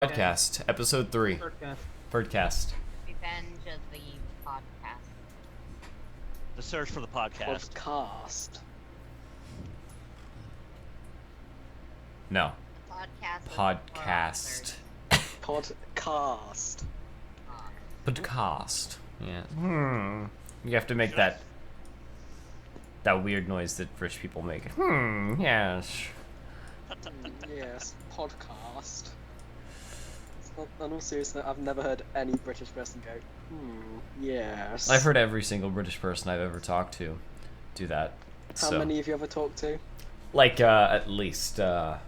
Podcast, episode 3. Podcast. Birdcast. Revenge of the podcast. The search for the podcast. Podcast. No. Podcast. is Podcast. Podcast. for Podcast. Yeah. You have to make that weird noise that British people make. Yes. Yes, podcast. In all seriousness, I've never heard any British person go, yes. I've heard every single British person I've ever talked to do that. How many have you ever talked to? Like, at least, let's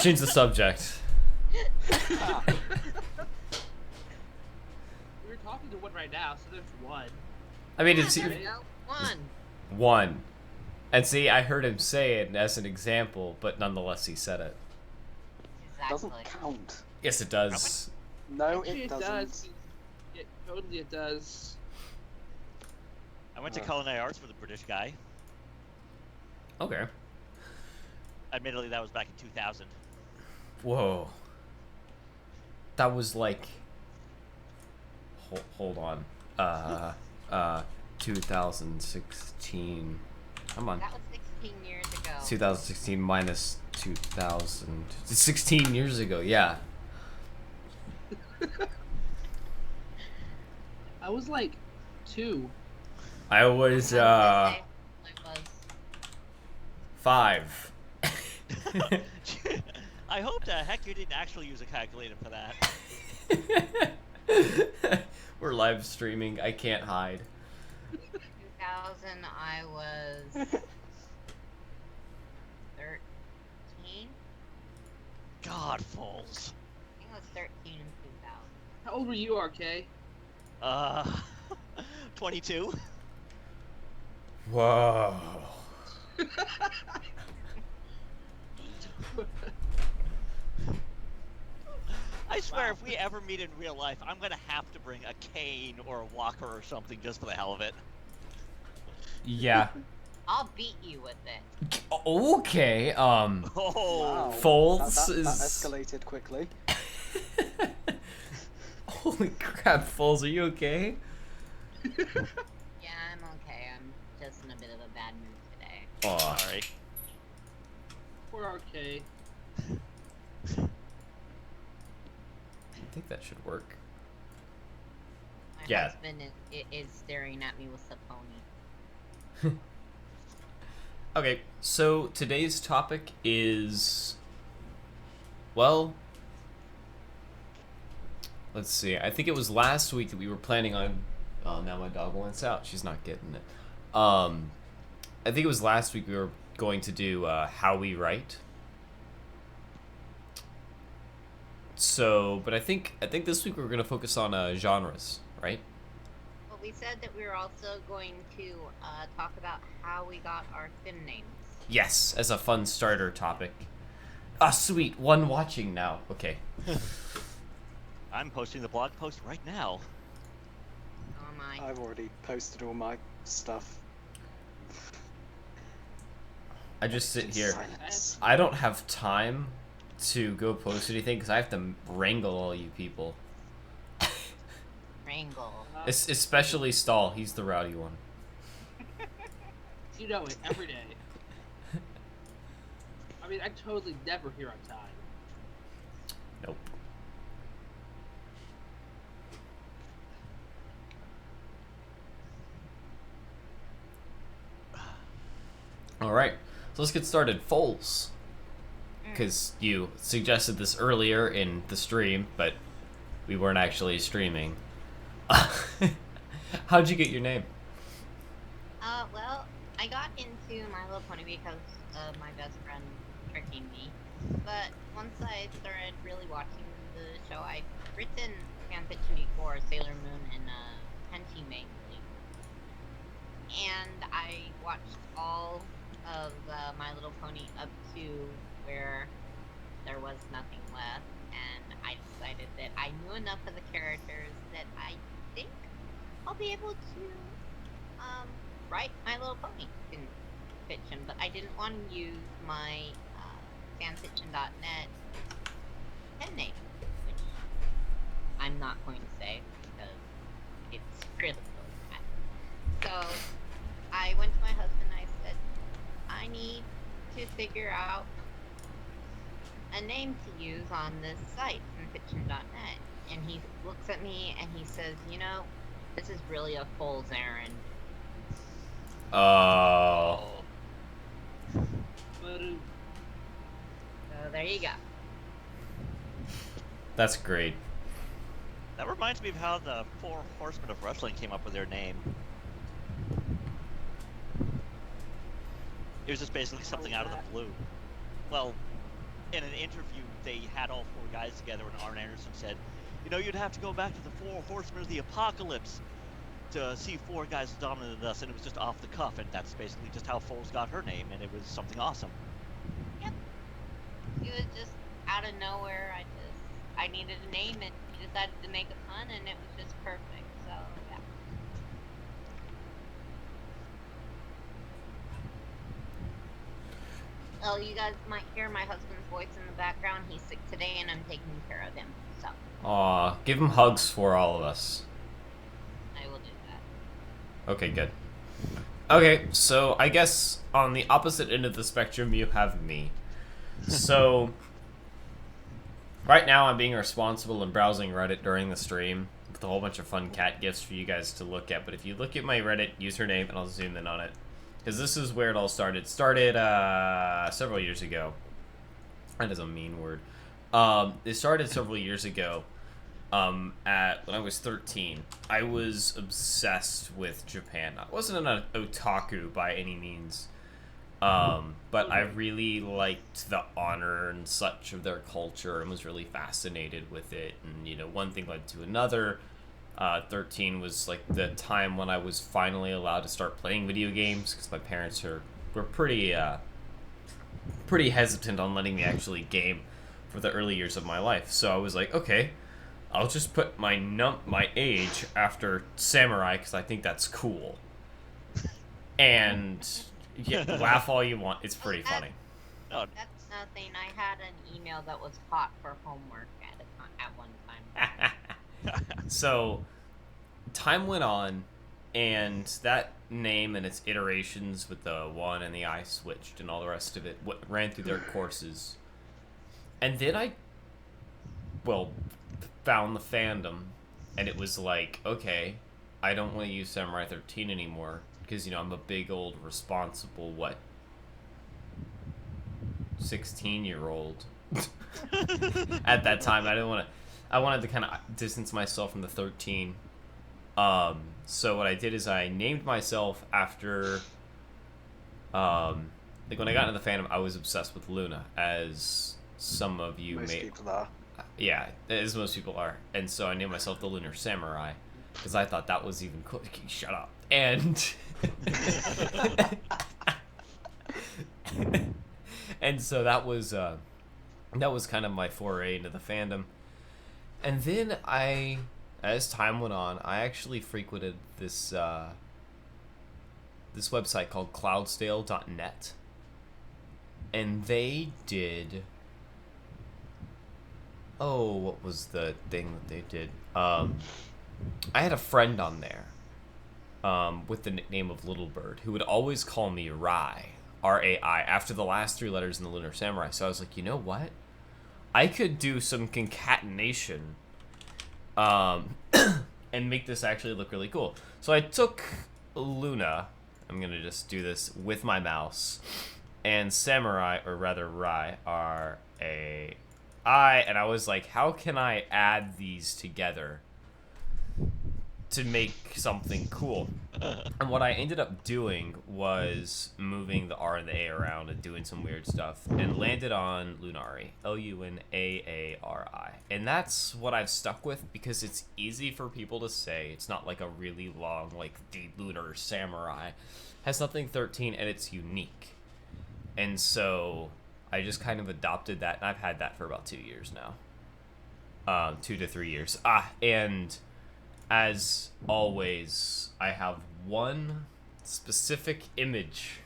change the subject. We're talking to one right now, so there's one. I mean, Yeah, it's there we go. One. one. And see, I heard him say it as an example, but nonetheless he said it. Exactly. Doesn't count. Yes, it does. No, Actually, it doesn't. does. It totally does. I went to culinary arts with a British guy. Okay. Admittedly, that was back in 2000. Whoa. That was like... Hold on. 2016... Come on. That was 16 years ago. 2016 minus 2000... 16 years ago, yeah. I was like 2. I was, I was. 5. I hope the heck you didn't actually use a calculator for that. We're live streaming. I can't hide. 2000, I was 13. God, Foles. I think I was 13 in 2000. How old were you, RK? 22. Whoa. I swear, if we ever meet in real life, I'm gonna have to bring a cane or a walker or something just for the hell of it. Yeah. I'll beat you with it. Okay, Oh, Wow. Folds that is... escalated quickly. Holy crap, Foles, are you okay? Yeah, I'm okay. I'm just in a bit of a bad mood today. Oh, sorry. Poor RK. I think that should work. My Yeah. husband is staring at me with a pony. Okay, so today's topic is... Well... Let's see, I think it was last week that we were planning on... Oh, now my dog wants out. She's not getting it. I think it was last week we were going to do how we write. So, but I think this week we're going to focus on genres, right? Well, we said that we were also going to talk about how we got our sim names. Yes, as a fun starter topic. Ah, sweet, one watching now. Okay. I'm posting the blog post right now. Oh my. I've already posted all my stuff. I just sit here. Silence. I don't have time to go post anything because I have to wrangle all you people. Wrangle. Especially Stahl, he's the rowdy one. You know it, every day. I mean, I totally never here on time. Nope. Alright, so let's get started. Foles. Because you suggested this earlier in the stream, but we weren't actually streaming. How'd you get your name? Well, I got into My Little Pony because of my best friend tricking me. But once I started really watching the show, I've written fanfiction before, Sailor Moon and Tenchi mainly. And I watched all of My Little Pony up to where there was nothing left, and I decided that I knew enough of the characters that I think I'll be able to write My Little Pony in fiction, but I didn't want to use my fanfiction.net pen name, which I'm not going to say because it's really bad. So I went to my husband and I said, I need to figure out a name to use on this site, fanfiction.net. And he looks at me and he says, you know, this is really a fool's errand. Oh. But So there you go. That's great. That reminds me of how the Four Horsemen of Wrestling came up with their name. It was just basically something out of the blue. Well, in an interview, they had all four guys together, and Arn Anderson said, you know, you'd have to go back to the Four Horsemen of the Apocalypse to see four guys as dominant as us, and it was just off the cuff, and that's basically just how Foles got her name, and it was something awesome. Yep. It was just out of nowhere. I needed a name and he decided to make a pun and it was just perfect. So yeah. Well, you guys might hear my husband's voice in the background. He's sick today and I'm taking care of him. So Aw, give him hugs for all of us. I will do that. Okay, good. Okay, so I guess on the opposite end of the spectrum, you have me. So, right now I'm being responsible and browsing Reddit during the stream with a whole bunch of fun cat gifs for you guys to look at. But if you look at my Reddit username, and I'll zoom in on it, because this is where it all started. It started several years ago. That is a mean word. It started several years ago. When I was 13, I was obsessed with Japan. I wasn't an otaku by any means, but I really liked the honor and such of their culture and was really fascinated with it. And, you know, one thing led to another. 13 was like the time when I was finally allowed to start playing video games because my parents were pretty hesitant on letting me actually game for the early years of my life. So I was like, okay, I'll just put my age after samurai because I think that's cool. And yeah, laugh all you want. It's pretty funny. Oh, That's nothing. I had an email that was hot for homework at one time. So time went on, and that name and its iterations with the one and the I switched and all the rest of it ran through their courses. And then I found the fandom, and it was like, okay, I don't want to use Samurai 13 anymore because, you know, I'm a big old responsible 16-year-old at that time. I wanted to kind of distance myself from the 13. So what I did is I named myself after like when I got into the fandom, I was obsessed with Luna, as some of you Most may people are. yeah, as most people are. And so I named myself the Lunar Samurai because I thought that was even cool. Shut up. And and so that was kind of my foray into the fandom. And then as time went on, I actually frequented this this website called cloudsdale.net. And they did what was the thing that they did? I had a friend on there with the nickname of Little Bird who would always call me Rai, R-A-I, after the last three letters in the Lunar Samurai. So I was like, you know what? I could do some concatenation and make this actually look really cool. So I took Luna, I'm going to just do this with my mouse, and Samurai, or rather Rai, R-A-I, and I was like, how can I add these together to make something cool? And what I ended up doing was moving the R and the A around and doing some weird stuff, and landed on Lunari, Lunaari. And that's what I've stuck with because it's easy for people to say. It's not like a really long, like the Lunar Samurai. Has something 13 and it's unique. And so I just kind of adopted that, and I've had that for about 2 years now. 2 to 3 years. And as always, I have one specific image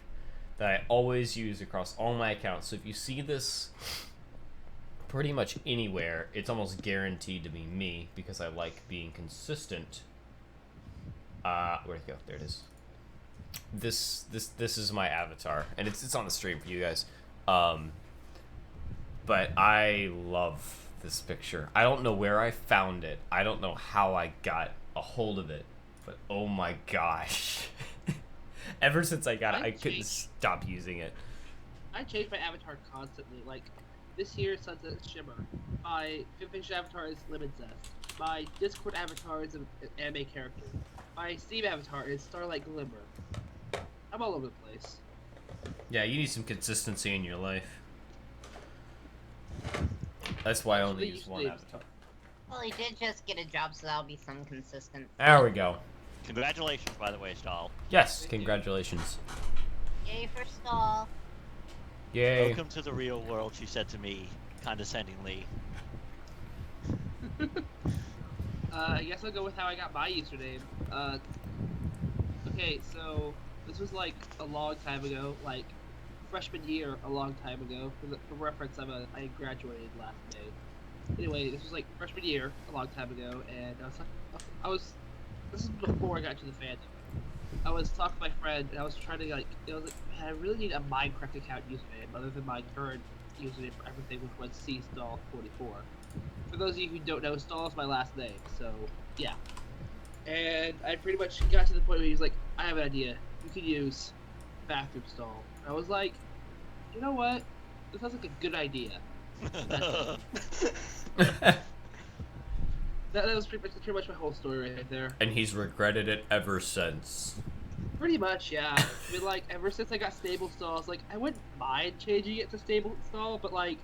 that I always use across all my accounts. So if you see this pretty much anywhere, it's almost guaranteed to be me because I like being consistent. Where'd it go? There it is. This is my avatar, and it's on the stream for you guys. But I love this picture. I don't know where I found it. I don't know how I got a hold of it, but oh my gosh. Ever since I got it, I couldn't stop using it. I change my avatar constantly. Like, this year, Sunset Shimmer. My fanfiction avatar is Lemon Zest. My Discord avatar is an anime character. My Steam avatar is Starlight Glimmer. I'm all over the place. Yeah, you need some consistency in your life. That's why I only use one avatar. Well, he did just get a job, so that'll be some consistency. There we go. Congratulations, by the way, Stahl. Yes, congratulations. Yay for Stall. Yay. Welcome to the real world, she said to me, condescendingly. I guess I'll go with how I got my username. Okay, so this was like a long time ago, like freshman year, a long time ago. For reference, I graduated last May. Anyway, this was like freshman year, a long time ago, and this is before I got into the fandom. I was talking to my friend, and I was trying to man, I really need a Minecraft account username other than my current username for everything, which was CStall44. For those of you who don't know, Stall is my last name, so yeah. And I pretty much got to the point where he was like, I have an idea. You could use bathroom stall. And I was like, you know what? This sounds like a good idea. That was pretty much my whole story right there. And he's regretted it ever since. Pretty much, yeah. I mean, like, ever since I got stable stall, it's like, I wouldn't mind changing it to stable stall, but like,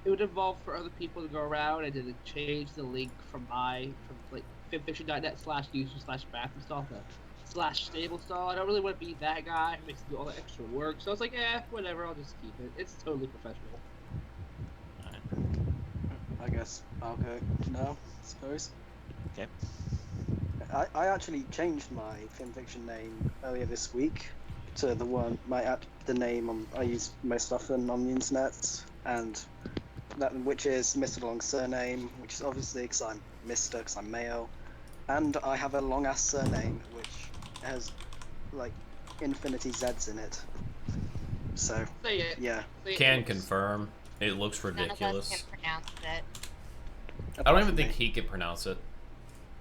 it would involve for other people to go around and to change the link from like fanfiction.net/user/bathroom stall to /stable stall. I don't really want to be that guy who makes me do all the extra work. So I was like, whatever, I'll just keep it. It's totally professional. I guess I'll go now, I suppose. Okay. I actually changed my fanfiction name earlier this week to the name I use most often on the internet, and which is Mr. Long's surname, which is obviously because I'm Mr. because I'm male, and I have a long ass surname which has like infinity Z's in it. So Say it. yeah. Say it. Can confirm. It looks None of us ridiculous. can pronounce it. I don't even think he could pronounce it.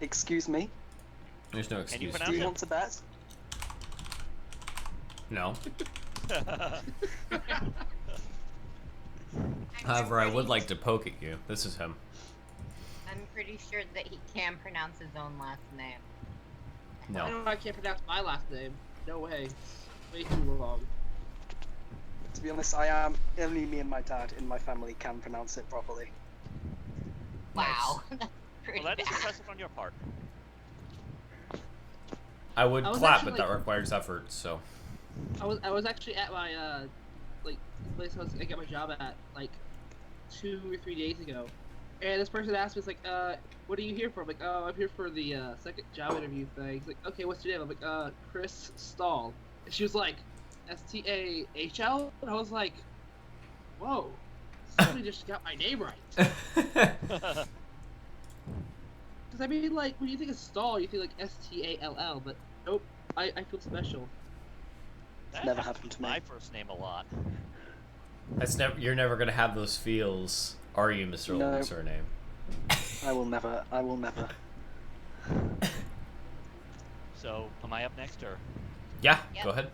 Excuse me. There's no Can you excuse. pronounce Do you it? want to bet? No. I'm However, I would pretty- like to poke at you. This is him. I'm pretty sure that he can pronounce his own last name. I No. know I can't pronounce my last name. No way. Way too long. To be honest, only me and my dad in my family can pronounce it properly. Wow, that's pretty Well, that is bad. impressive on your part. I would I was clap, actually, but that requires effort, so. I was actually at my like place I got my job at like 2 or 3 days ago, and this person asked me, it's like, what are you here for? I'm like, oh, I'm here for the second job interview thing. He's like, okay, what's your name? I'm like, Chris Stahl. And she was like, STAHL, and I was like, whoa, somebody just got my name right. Because I mean, like, when you think of Stahl, you think like STALL, but nope, I feel special. That Never happens happened to with me. my first name a lot. You're never gonna have those feels, are you, Mr. No. Long's surname? I will never. So, am I up next, or? Yeah, Yep. go ahead.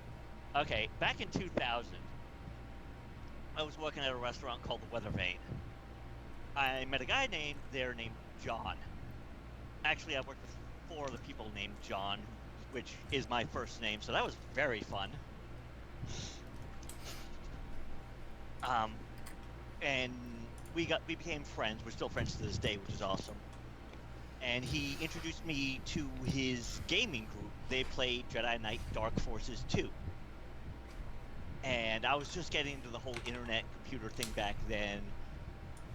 Okay, back in 2000, I was working at a restaurant called the Weather Vane. I met a guy named John. Actually, I worked with 4 other people named John, which is my first name, so that was very fun. And we became friends. We're still friends to this day, which is awesome. And he introduced me to his gaming group. They played Jedi Knight Dark Forces 2. And I was just getting into the whole internet computer thing back then.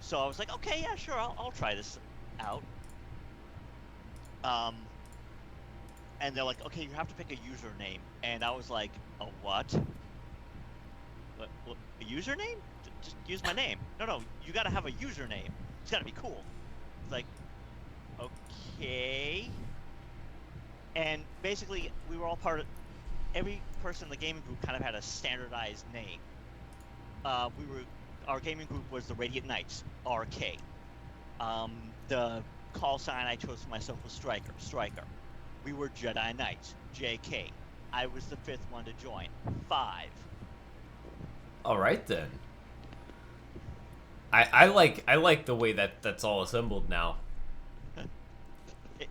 So I was like, okay, yeah, sure, I'll try this out. And they're like, okay, you have to pick a username. And I was like, a what? What, a username? Just use my name. No, you gotta have a username. It's gotta be cool. It's like, okay. And basically, we were all part of. Every person in the gaming group kind of had a standardized name. Our gaming group was the Radiant Knights, RK. The call sign I chose for myself was Striker. We were Jedi Knights, JK. I was the 5th one to join, 5. All right then. I like the way that's all assembled now.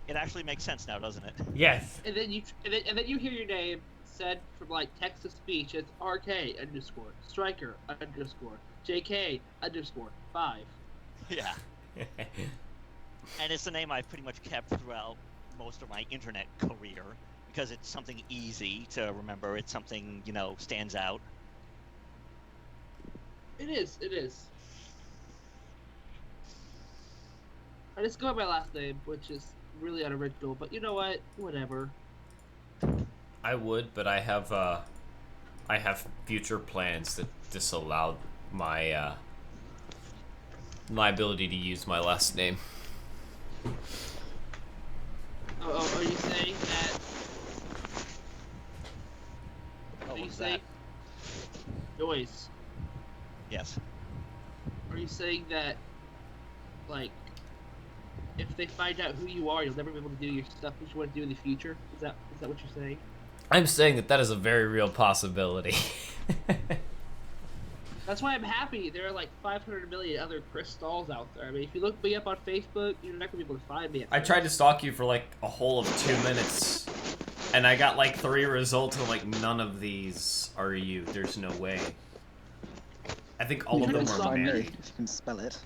It actually makes sense now, doesn't it? Yes. And then you hear your name said from like text to speech. It's RK underscore Striker underscore JK underscore 5. Yeah. And it's the name I've pretty much kept throughout most of my internet career because it's something easy to remember. It's something, stands out. It is. I just go by my last name, which is really unoriginal, but you know what? Whatever. I would, but I have future plans that disallow my my ability to use my last name. Oh, are you saying that? Oh, Are you what's saying? that? Noise. Yes. Are you saying that, like, if they find out who you are, you'll never be able to do your stuff that you want to do in the future? Is that what you're saying? I'm saying that is a very real possibility. That's why I'm happy. There are like 500 million other Chris Stalls out there. I mean, if you look me up on Facebook, you're not gonna be able to find me. I tried to stalk you for like a whole of 2 minutes, and I got like 3 results, and like none of these are you. There's no way. I think all of them Stalk were me. If man. you can spell it.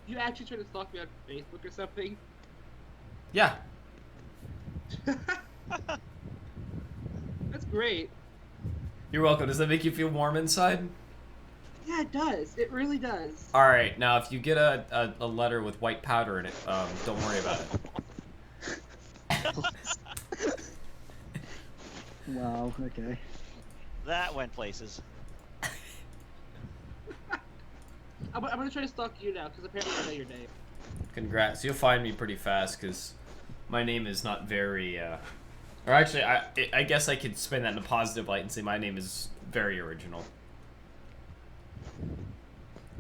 You actually try to stalk me on Facebook or something? Yeah. That's great. You're welcome. Does that make you feel warm inside? Yeah, it does. It really does. All right. Now, if you get a letter with white powder in it, don't worry about it. Wow, okay. That went places. I'm gonna try to stalk you now, because apparently I know your name. Congrats. You'll find me pretty fast, because my name is not very, Or actually, I guess I could spin that in a positive light and say my name is very original.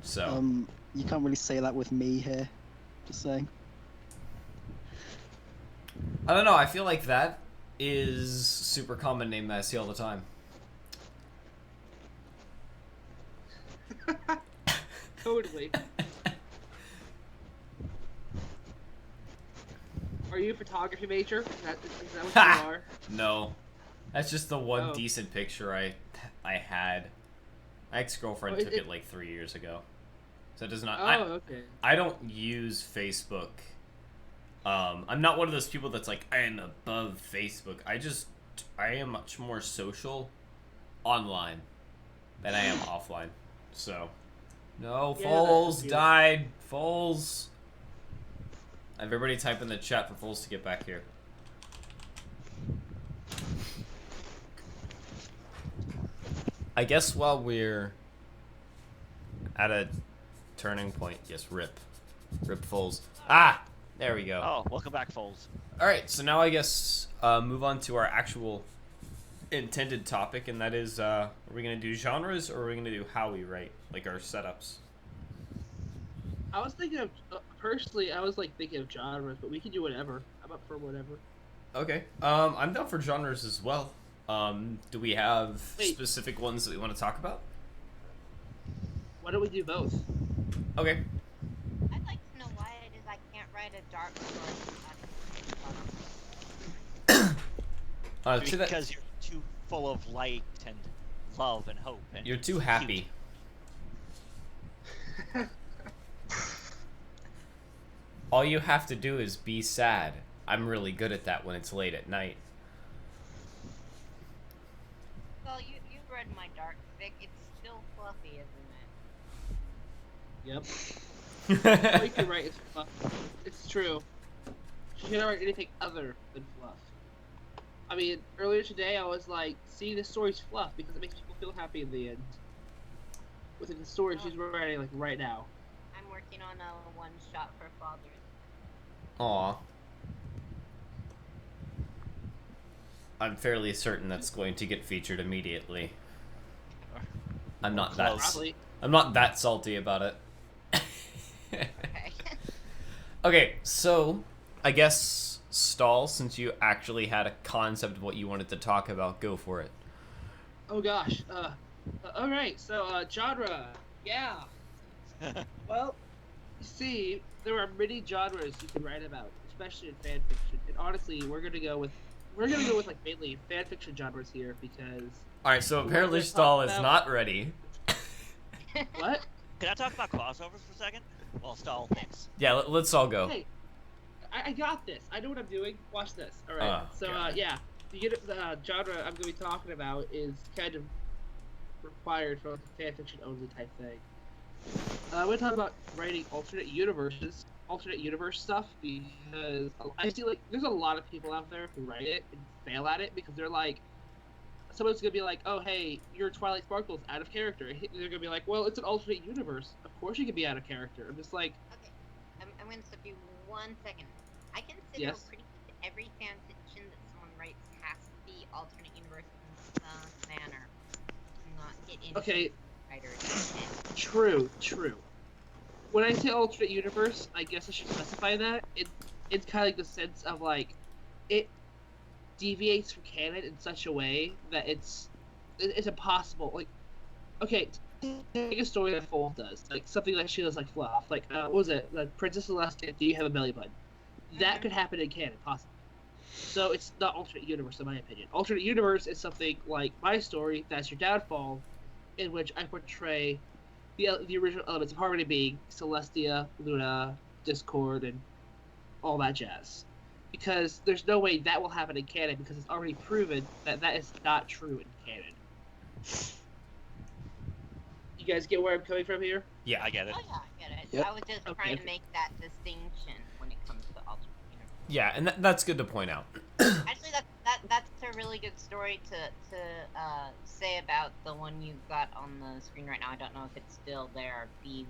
So. You can't really say that with me here. Just saying. I don't know. I feel like that is super common name that I see all the time. Totally. Are you a photography major? Is that what Ha! you are? No. That's just the one Oh. decent picture I had. My ex-girlfriend Oh, took it like 3 years ago. So it does not... Oh, okay. I don't use Facebook. I'm not one of those people that's like, I am above Facebook. I am much more social online than I am offline. So, no, Yeah, Foles that's died. Foles. Everybody type in the chat for Foles to get back here. I guess while we're at a turning point, yes, rip Foles. Ah, there we go. Oh, welcome back, Foles. All right, so now I guess move on to our actual intended topic, and that is, are we gonna do genres or are we gonna do how we write, like our setups? I was thinking of, personally, I was like thinking of genres, but we can do whatever. I'm up for whatever. Okay, I'm down for genres as well. Do we have Wait. specific ones that we want to talk about? Why don't we do both? Okay. I'd like to know why it is I can't write a dark story. To that, Because you're too full of light and love and hope. And you're too cute. happy. All you have to do is be sad. I'm really good at that when it's late at night. Well, you've read my dark fic. It's still fluffy, isn't it? Yep. All you can write is fluff. It's true. You can't write anything other than fluff. I mean, earlier today I was like, see, this story's fluff because it makes people feel happy in the end. With the story she's writing like right now. I'm working on a one shot for fathers. Aw. I'm fairly certain that's going to get featured immediately. I'm not that. Probably. I'm not that salty about it. Okay. Okay, so I guess Stall, since you actually had a concept of what you wanted to talk about, go for it. Oh gosh. All right. So genre. Yeah. Well, you see, there are many genres you can write about, especially in fan fiction. And honestly, we're gonna go with like mainly fan fiction genres here because. All right, so We're apparently gonna Stall talk is about- not ready. What? Can I talk about crossovers for a second? Well, Stall thinks. Yeah, let's all go. Hey, I got this. I know what I'm doing. Watch this. All right. So God. yeah, the genre I'm gonna be talking about is kind of required for like a fan fiction only type thing. We're gonna talk about writing alternate universe stuff because I feel like there's a lot of people out there who write it and fail at it because they're like, someone's gonna be like, oh hey, your Twilight Sparkle's out of character. They're gonna be like, well, it's an alternate universe. Of course you can be out of character. I'm just like, Okay, I'm going to stop you 1 second. I consider Yes. pretty much every fan fiction that someone writes has to be alternate universe in some manner. Do not get into okay, writers. true. When I say alternate universe, I guess I should specify that. It's kind of like the sense of like, it deviates from canon in such a way that it's impossible. Like, okay, take a story that Fold does, like something like she does, like Fluff, like what was it, like Princess Celestia? Do you have a belly button? That could happen in canon, possibly. So it's not alternate universe, in my opinion. Alternate universe is something like my story, That's Your Downfall, in which I portray the original elements of Harmony being Celestia, Luna, Discord, and all that jazz. Because there's no way that will happen in canon because it's already proven that that is not true in canon. You guys get where I'm coming from here? Yeah. I get it. Oh yeah, I get it. Yep. I was just Okay, trying to okay. make that distinction when it comes to alternate universe. Yeah, and that's good to point out. Actually, that's a really good story to say about the one you got on the screen right now. I don't know if it's still there. The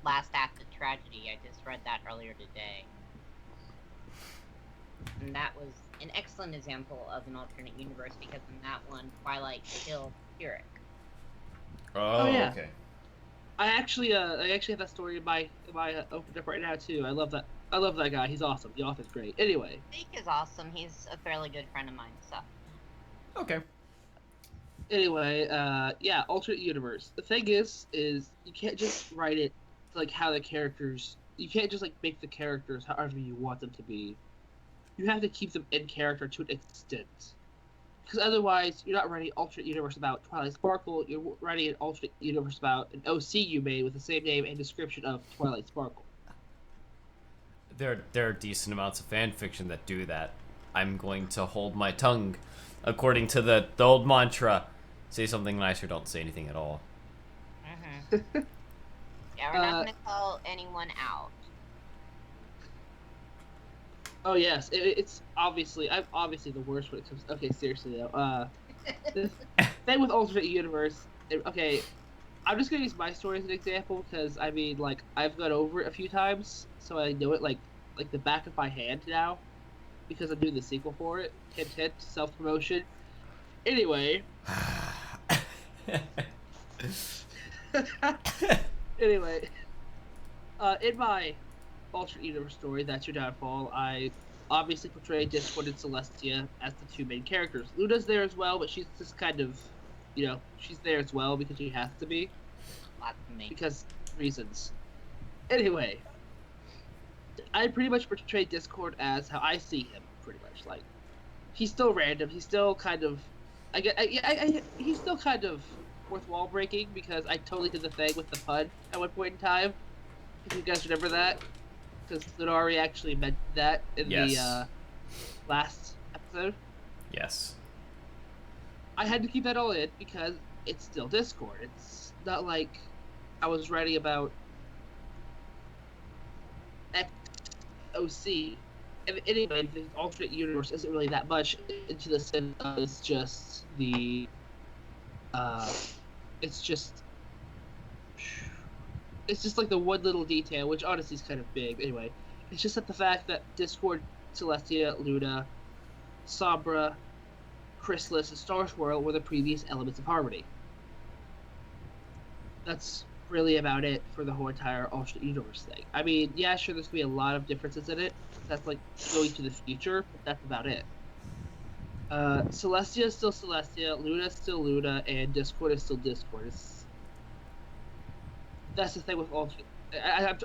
last act of tragedy. I just read that earlier today, and that was an excellent example of an alternate universe because in that one, Twilight killed Pyrrhic. Oh, yeah. okay. I actually have that story in my opened up right now too. I love that guy. He's awesome. The author's great. Anyway, Zeke is awesome. He's a fairly good friend of mine. So Okay. yeah, alternate universe. The thing is you can't just write it like how the characters. You can't just like make the characters however you want them to be. You have to keep them in character to an extent. Because otherwise, you're not writing alternate universe about Twilight Sparkle. You're writing an alternate universe about an OC you made with the same name and description of Twilight Sparkle. There are decent amounts of fan fiction that do that. I'm going to hold my tongue, according to the old mantra: say something nice or don't say anything at all. yeah, we're not gonna call anyone out. Oh yes, it's obviously I'm obviously the worst when it comes. Okay, seriously though. The thing with alternate universe. Okay, I'm just gonna use my story as an example because I mean, like, I've gone over it a few times, so I know it like the back of my hand now, because I'm doing the sequel for it. Hint, hint, self promotion. Anyway. Anyway, in my alternate universe story, That's Your Downfall, I obviously portray Discord and Celestia as the two main characters. Luna's there as well, but she's just kind of, she's there as well because she has to be, Lots of me. because reasons. Anyway, I pretty much portray Discord as how I see him, pretty much. Like, he's still random, he's still kind of, he's still kind of fourth wall breaking because I totally did the thing with the pun at one point in time. If you guys remember that. Because Lunari actually meant that in Yes. the last episode. Yes. I had to keep that all in because it's still Discord. It's not like I was writing about XOC Anyway, the alternate universe isn't really that much into the sense of it's just the, it's just like the one little detail, which honestly is kind of big. Anyway, it's just that the fact that Discord, Celestia, Luna, Sombra, Chrysalis, and Star Swirl were the previous elements of Harmony. That's really about it for the whole entire alternate universe thing. I mean, yeah, sure, there's gonna be a lot of differences in it. That's like going to the future, but that's about it. Celestia is still Celestia, Luna is still Luna, and Discord is still Discord. That's the thing with alternate. I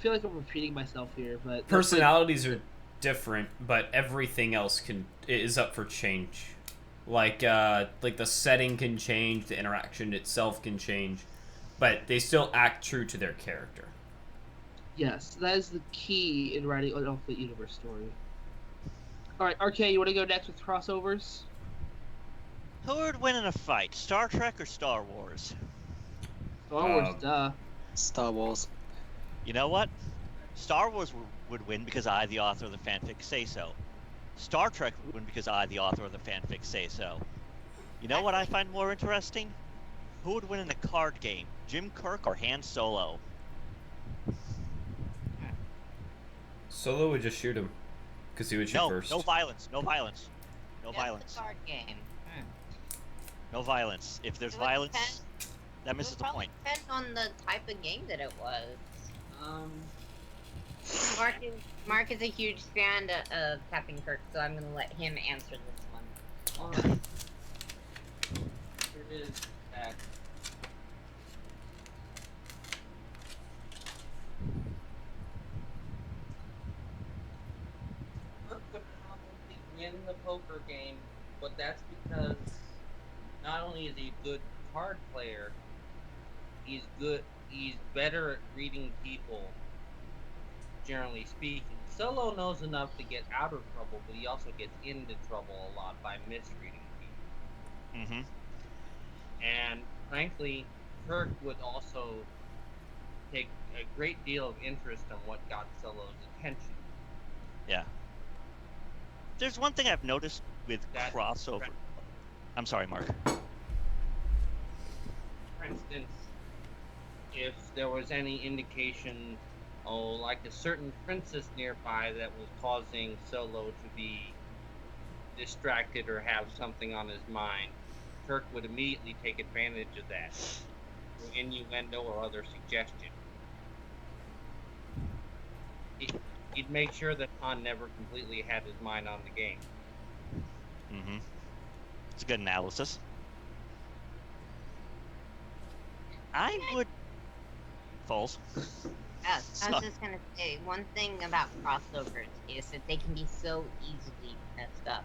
feel like I'm repeating myself here, but personalities are different, but everything else is up for change. Like the setting can change, the interaction itself can change, but they still act true to their character. Yes, that is the key in writing an alternate universe story. All right, RK, you want to go next with crossovers? Who would win in a fight, Star Trek or Star Wars? Star Wars, duh. Star Wars. You know what? Star Wars would win because I, the author of the fanfic, say so. Star Trek would win because I, the author of the fanfic, say so. You know what I find more interesting? Who would win in a card game, Jim Kirk or Han Solo? Solo would just shoot him, because he would shoot first. No violence, no violence. No Just violence. a card game. No violence. If there's It would violence, depend- that misses it the would point. probably depend on the type of game that it was. Mark is a huge fan of Captain Kirk, so I'm gonna let him answer this one. It is that Kirk would probably win the poker game, but that's because not only is he a good card player, he's better at reading people, generally speaking. Solo knows enough to get out of trouble, but he also gets into trouble a lot by misreading people. Mm-hmm. And frankly, Kirk would also take a great deal of interest in what got Solo's attention. Yeah. There's one thing I've noticed with crossover. I'm sorry, Mark. For instance, if there was any indication, like a certain princess nearby that was causing Solo to be distracted or have something on his mind, Kirk would immediately take advantage of that through innuendo or other suggestion. He'd make sure that Han never completely had his mind on the game. Mm-hmm. It's a good analysis. I would... False. Yes, I was just gonna say, one thing about crossovers is that they can be so easily messed up.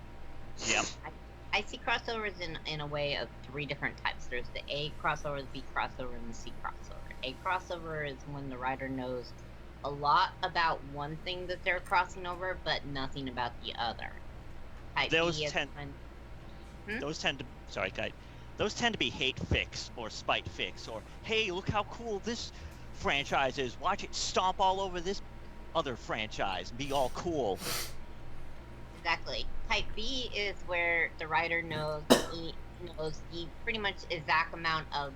Yep. I see crossovers in a way of three different types. There's the A crossover, the B crossover, and the C crossover. A crossover is when the writer knows a lot about one thing that they're crossing over, but nothing about the other. Type Those B is tend- when... Those tend to... Sorry, Kite. Those tend to be hate fix or spite fix or, hey, look how cool this franchise is. Watch it stomp all over this other franchise and be all cool. Exactly. Type B is where the writer knows the pretty much exact amount of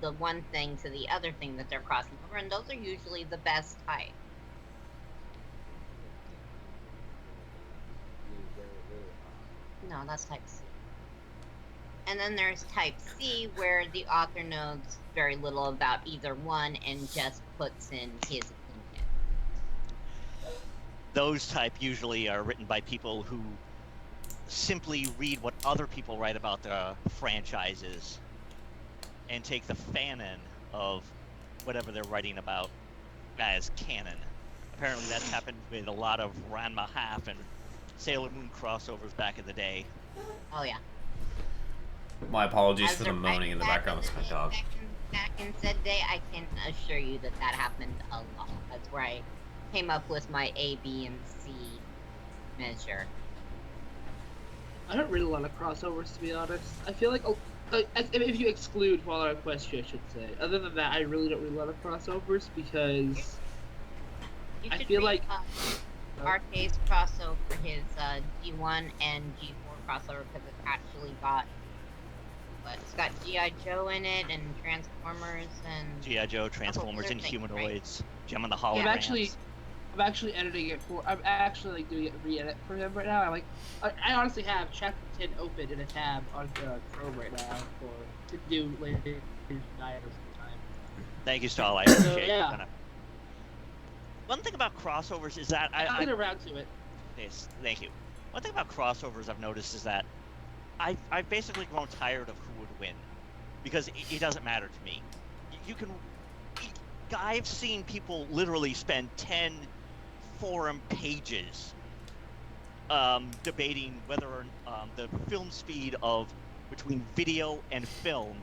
the one thing to the other thing that they're crossing over, and those are usually the best type. No, that's type C. And then there's type C, where the author knows very little about either one and just puts in his opinion. Those type usually are written by people who simply read what other people write about the franchises and take the fanon of whatever they're writing about as canon. Apparently that's happened with a lot of Ranma Half and Sailor Moon crossovers back in the day. Oh yeah. My apologies As for the a moaning in the background. That's my dog. Back in said day, I can assure you that happened a lot. That's where I came up with my A, B, and C measure. I don't read a lot of crossovers, to be honest. I feel like, if you exclude Fallout Quest, I should say. Other than that, I really don't read a lot of crossovers because You I should feel read, like... Arcase crossover, his G1 and G4 crossover, because it actually got, it's got G.I. Joe in it, and Transformers, and... G.I. Joe, Transformers, certain things, Inhumanoids, Gem and the I'm Holograms. actually editing it for. I'm actually like doing a re-edit for him right now. I honestly have chapter 10 open in a tab on Chrome right now to do later tonight or sometime. Thank you, Stahl. I appreciate yeah. it. One thing about crossovers is that I'll get around to it. Yes, thank you. One thing about crossovers I've noticed is that I've basically grown tired of who would win, because it doesn't matter to me. I've seen people literally spend 10 forum pages debating whether the film speed of between video and film,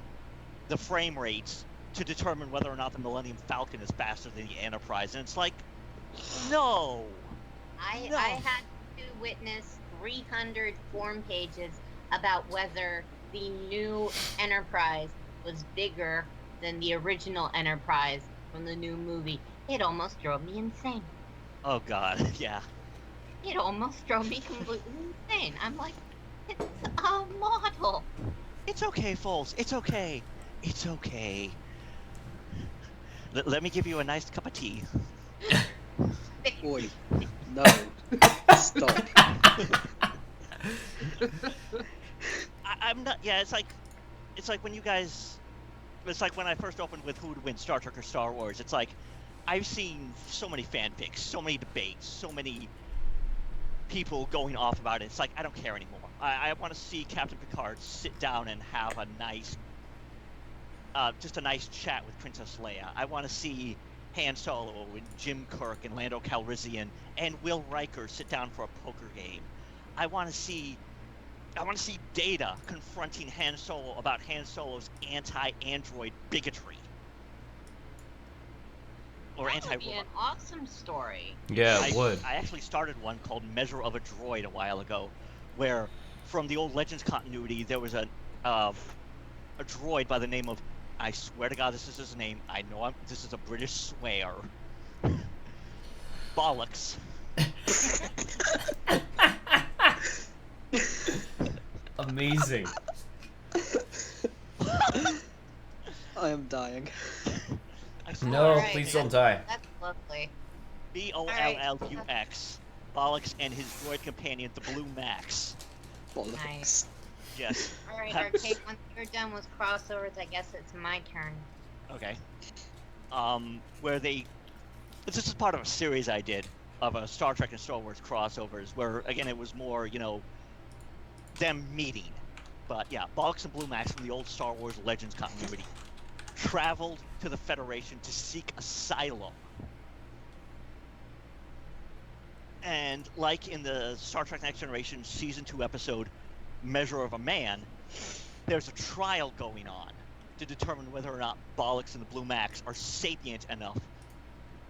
the frame rates, to determine whether or not the Millennium Falcon is faster than the Enterprise, and it's like, no. I had to witness 300 forum pages about whether the new Enterprise was bigger than the original Enterprise from the new movie. It almost drove me insane. Oh God, yeah. It almost drove me completely insane. I'm like, it's a model. It's okay, Foles. It's okay. It's okay. Let me give you a nice cup of tea. Oi, no, stop. I'm not. Yeah, it's like when you guys. It's like when I first opened with who would win, Star Trek or Star Wars. It's like I've seen so many fanfics, so many debates, so many people going off about it. It's like I don't care anymore. I want to see Captain Picard sit down and have a nice, just a nice chat with Princess Leia. I want to see Han Solo and Jim Kirk and Lando Calrissian and Will Riker sit down for a poker game. I want to see Data confronting Han Solo about Han Solo's anti-android bigotry. Or That would be anti-robot. an awesome story. Yeah, it would. I actually started one called Measure of a Droid a while ago, where from the old Legends continuity there was a droid by the name of, I swear to God this is his name, I know this is a British swear, Bollocks. Amazing. I am dying. I swear. No, Alright, please don't die. That's lovely. Bollux. Bollocks and his droid companion, the Blue Max. Bollocks. Nice. Yes. Alright, Arcade, once you're done with crossovers, I guess it's my turn. Okay. Where this is part of a series I did of a Star Trek and Star Wars crossovers, where again it was more, them meeting. But yeah, Bollocks and Blue Max from the old Star Wars Legends continuity traveled to the Federation to seek asylum. And like in the Star Trek Next Generation Season 2 episode Measure of a Man, there's a trial going on to determine whether or not Bollocks and the Blue Max are sapient enough,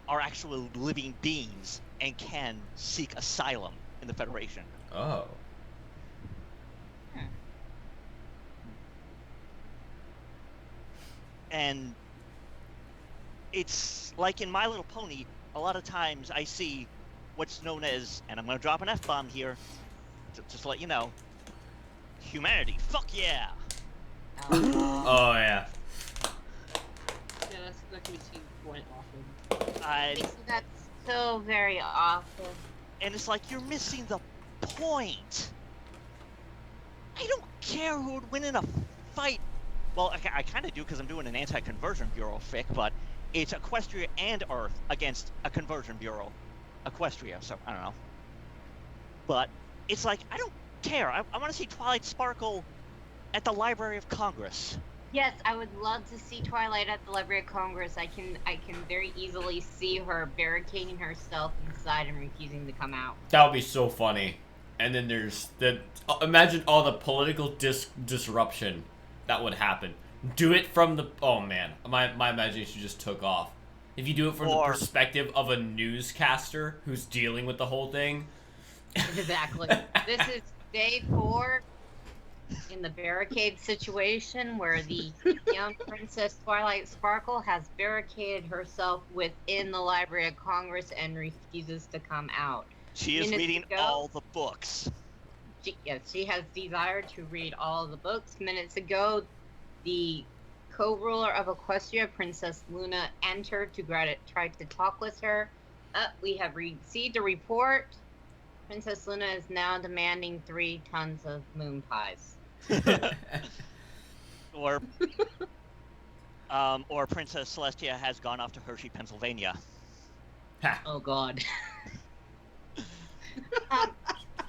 are actual living beings, and can seek asylum in the Federation. Oh. And it's like in My Little Pony, a lot of times I see what's known as, and I'm going to drop an F-bomb here, just to let you know, humanity. Fuck yeah! Oh, yeah. Yeah, that can be seen quite often. I think that's so very often. And it's like, you're missing the point. I don't care who would win in a fight. Well, I kind of do because I'm doing an anti-conversion bureau fic, but it's Equestria and Earth against a conversion bureau. Equestria, so I don't know. But it's like, I don't care. I want to see Twilight Sparkle at the Library of Congress. Yes, I would love to see Twilight at the Library of Congress. I can very easily see her barricading herself inside and refusing to come out. That would be so funny. And then there's imagine all the political disruption that would happen. Do it from the, oh man, my imagination just took off. If you do it from the perspective of a newscaster who's dealing with the whole thing. Exactly. This is day 4 in the barricade situation where the young Princess Twilight Sparkle has barricaded herself within the Library of Congress and refuses to come out. She is minutes reading ago. all the books. She has desired to read all the books. Minutes ago, the co-ruler of Equestria, Princess Luna, entered to try to talk with her. We have received a report. Princess Luna is now demanding 3 tons of moon pies. Or Princess Celestia has gone off to Hershey, Pennsylvania. Ha. Oh God.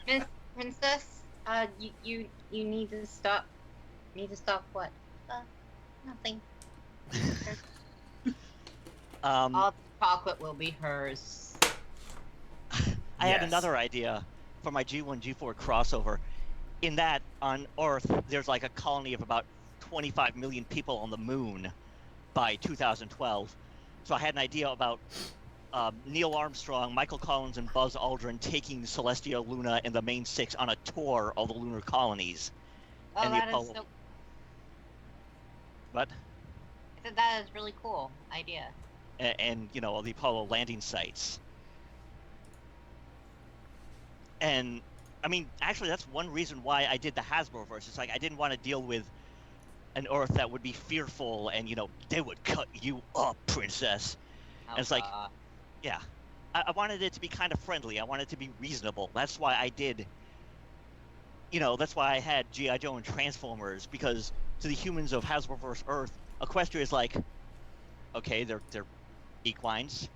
Miss Princess, you need to stop. Need to stop what? Nothing. All the chocolate will be hers. I had Yes. another idea for my G1 G4 crossover. In that, on Earth, there's like a colony of about 25 million people on the moon by 2012. So I had an idea about Neil Armstrong, Michael Collins, and Buzz Aldrin taking Celestia, Luna, and the main 6 on a tour of the lunar colonies. Oh, And the that is Apollo- so. But I said that is really cool idea. and you know, the Apollo landing sites. And I mean, actually, that's one reason why I did the Hasbro verse. It's like I didn't want to deal with an Earth that would be fearful and, you know, they would cut you up, princess. Oh, It's like- God. Yeah. I wanted it to be kind of friendly. I wanted it to be reasonable. That's why I did, you know, that's why I had G.I. Joe and Transformers, because to the humans of Hasbroverse Earth, Equestria is like, okay, they're equines.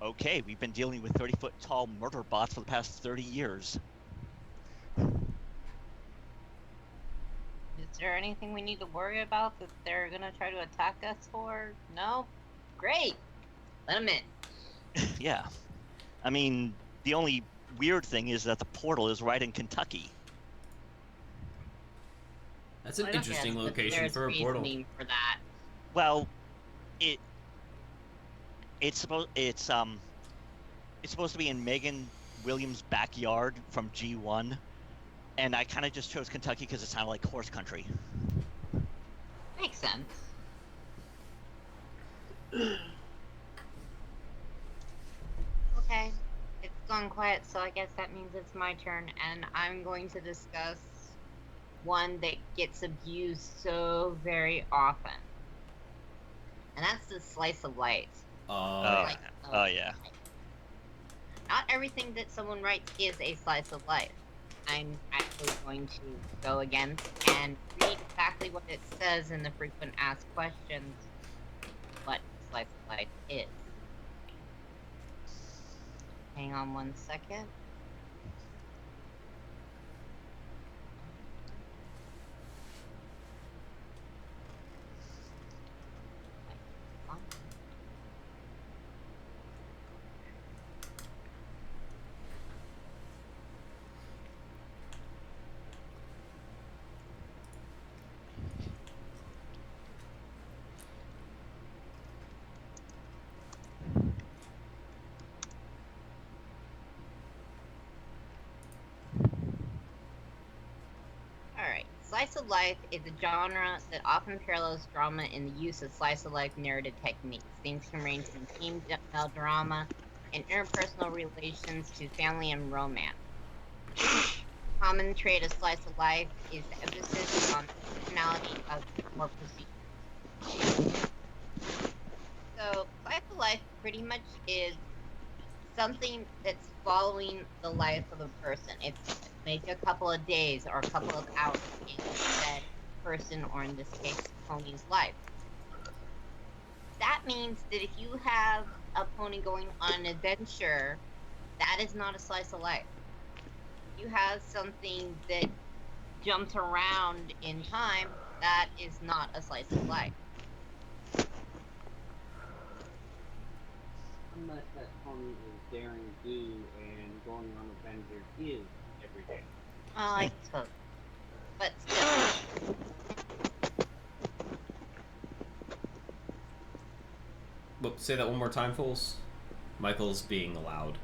Okay, we've been dealing with 30-foot tall murder bots for the past 30 years. Is there anything we need to worry about that they're gonna try to attack us for? No? Great! Let them in. Yeah. I mean, the only weird thing is that the portal is right in Kentucky. That's an I don't interesting guess that location there's for a portal. reasoning for that. Well, it's supposed to be in Megan Williams' backyard from G1, and I kind of just chose Kentucky because it sounded like horse country. Makes sense. Okay, it's gone quiet, so I guess that means it's my turn, and I'm going to discuss one that gets abused so very often. And that's the slice of life. Yeah. Oh yeah. Not everything that someone writes is a slice of life. I'm actually going to go against and read exactly what it says in the frequent asked questions, what slice of life is. Hang on 1 second. Alright, slice of life is a genre that often parallels drama in the use of slice of life narrative techniques. Themes can range from teen melodrama and interpersonal relations to family and romance. Common trait of slice of life is the emphasis on the personality of more procedure. So, slice of life pretty much is something that's following the life of a person. It's maybe a couple of days or a couple of hours in that person, or in this case, pony's life. That means that if you have a pony going on an adventure, that is not a slice of life. You have something that jumps around in time, that is not a slice of life. Unless that pony is daring do and going on adventure is every day. Well, I suppose. But still. Whoop, say that one more time, fools. Michael's being loud.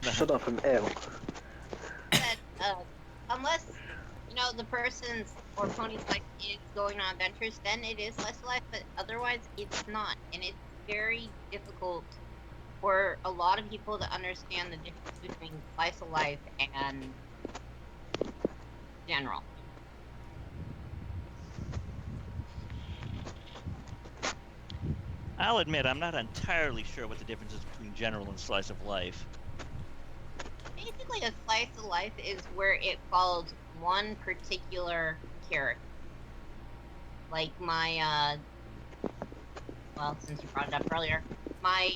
Shut up, I'm ill. That, unless, the person's or pony's life is going on adventures, then it is slice of life, but otherwise it's not. And it's very difficult for a lot of people to understand the difference between slice of life and general. I'll admit, I'm not entirely sure what the difference is between general and slice of life. Basically, a slice of life is where it follows one particular character. Like my, well, since you brought it up earlier, my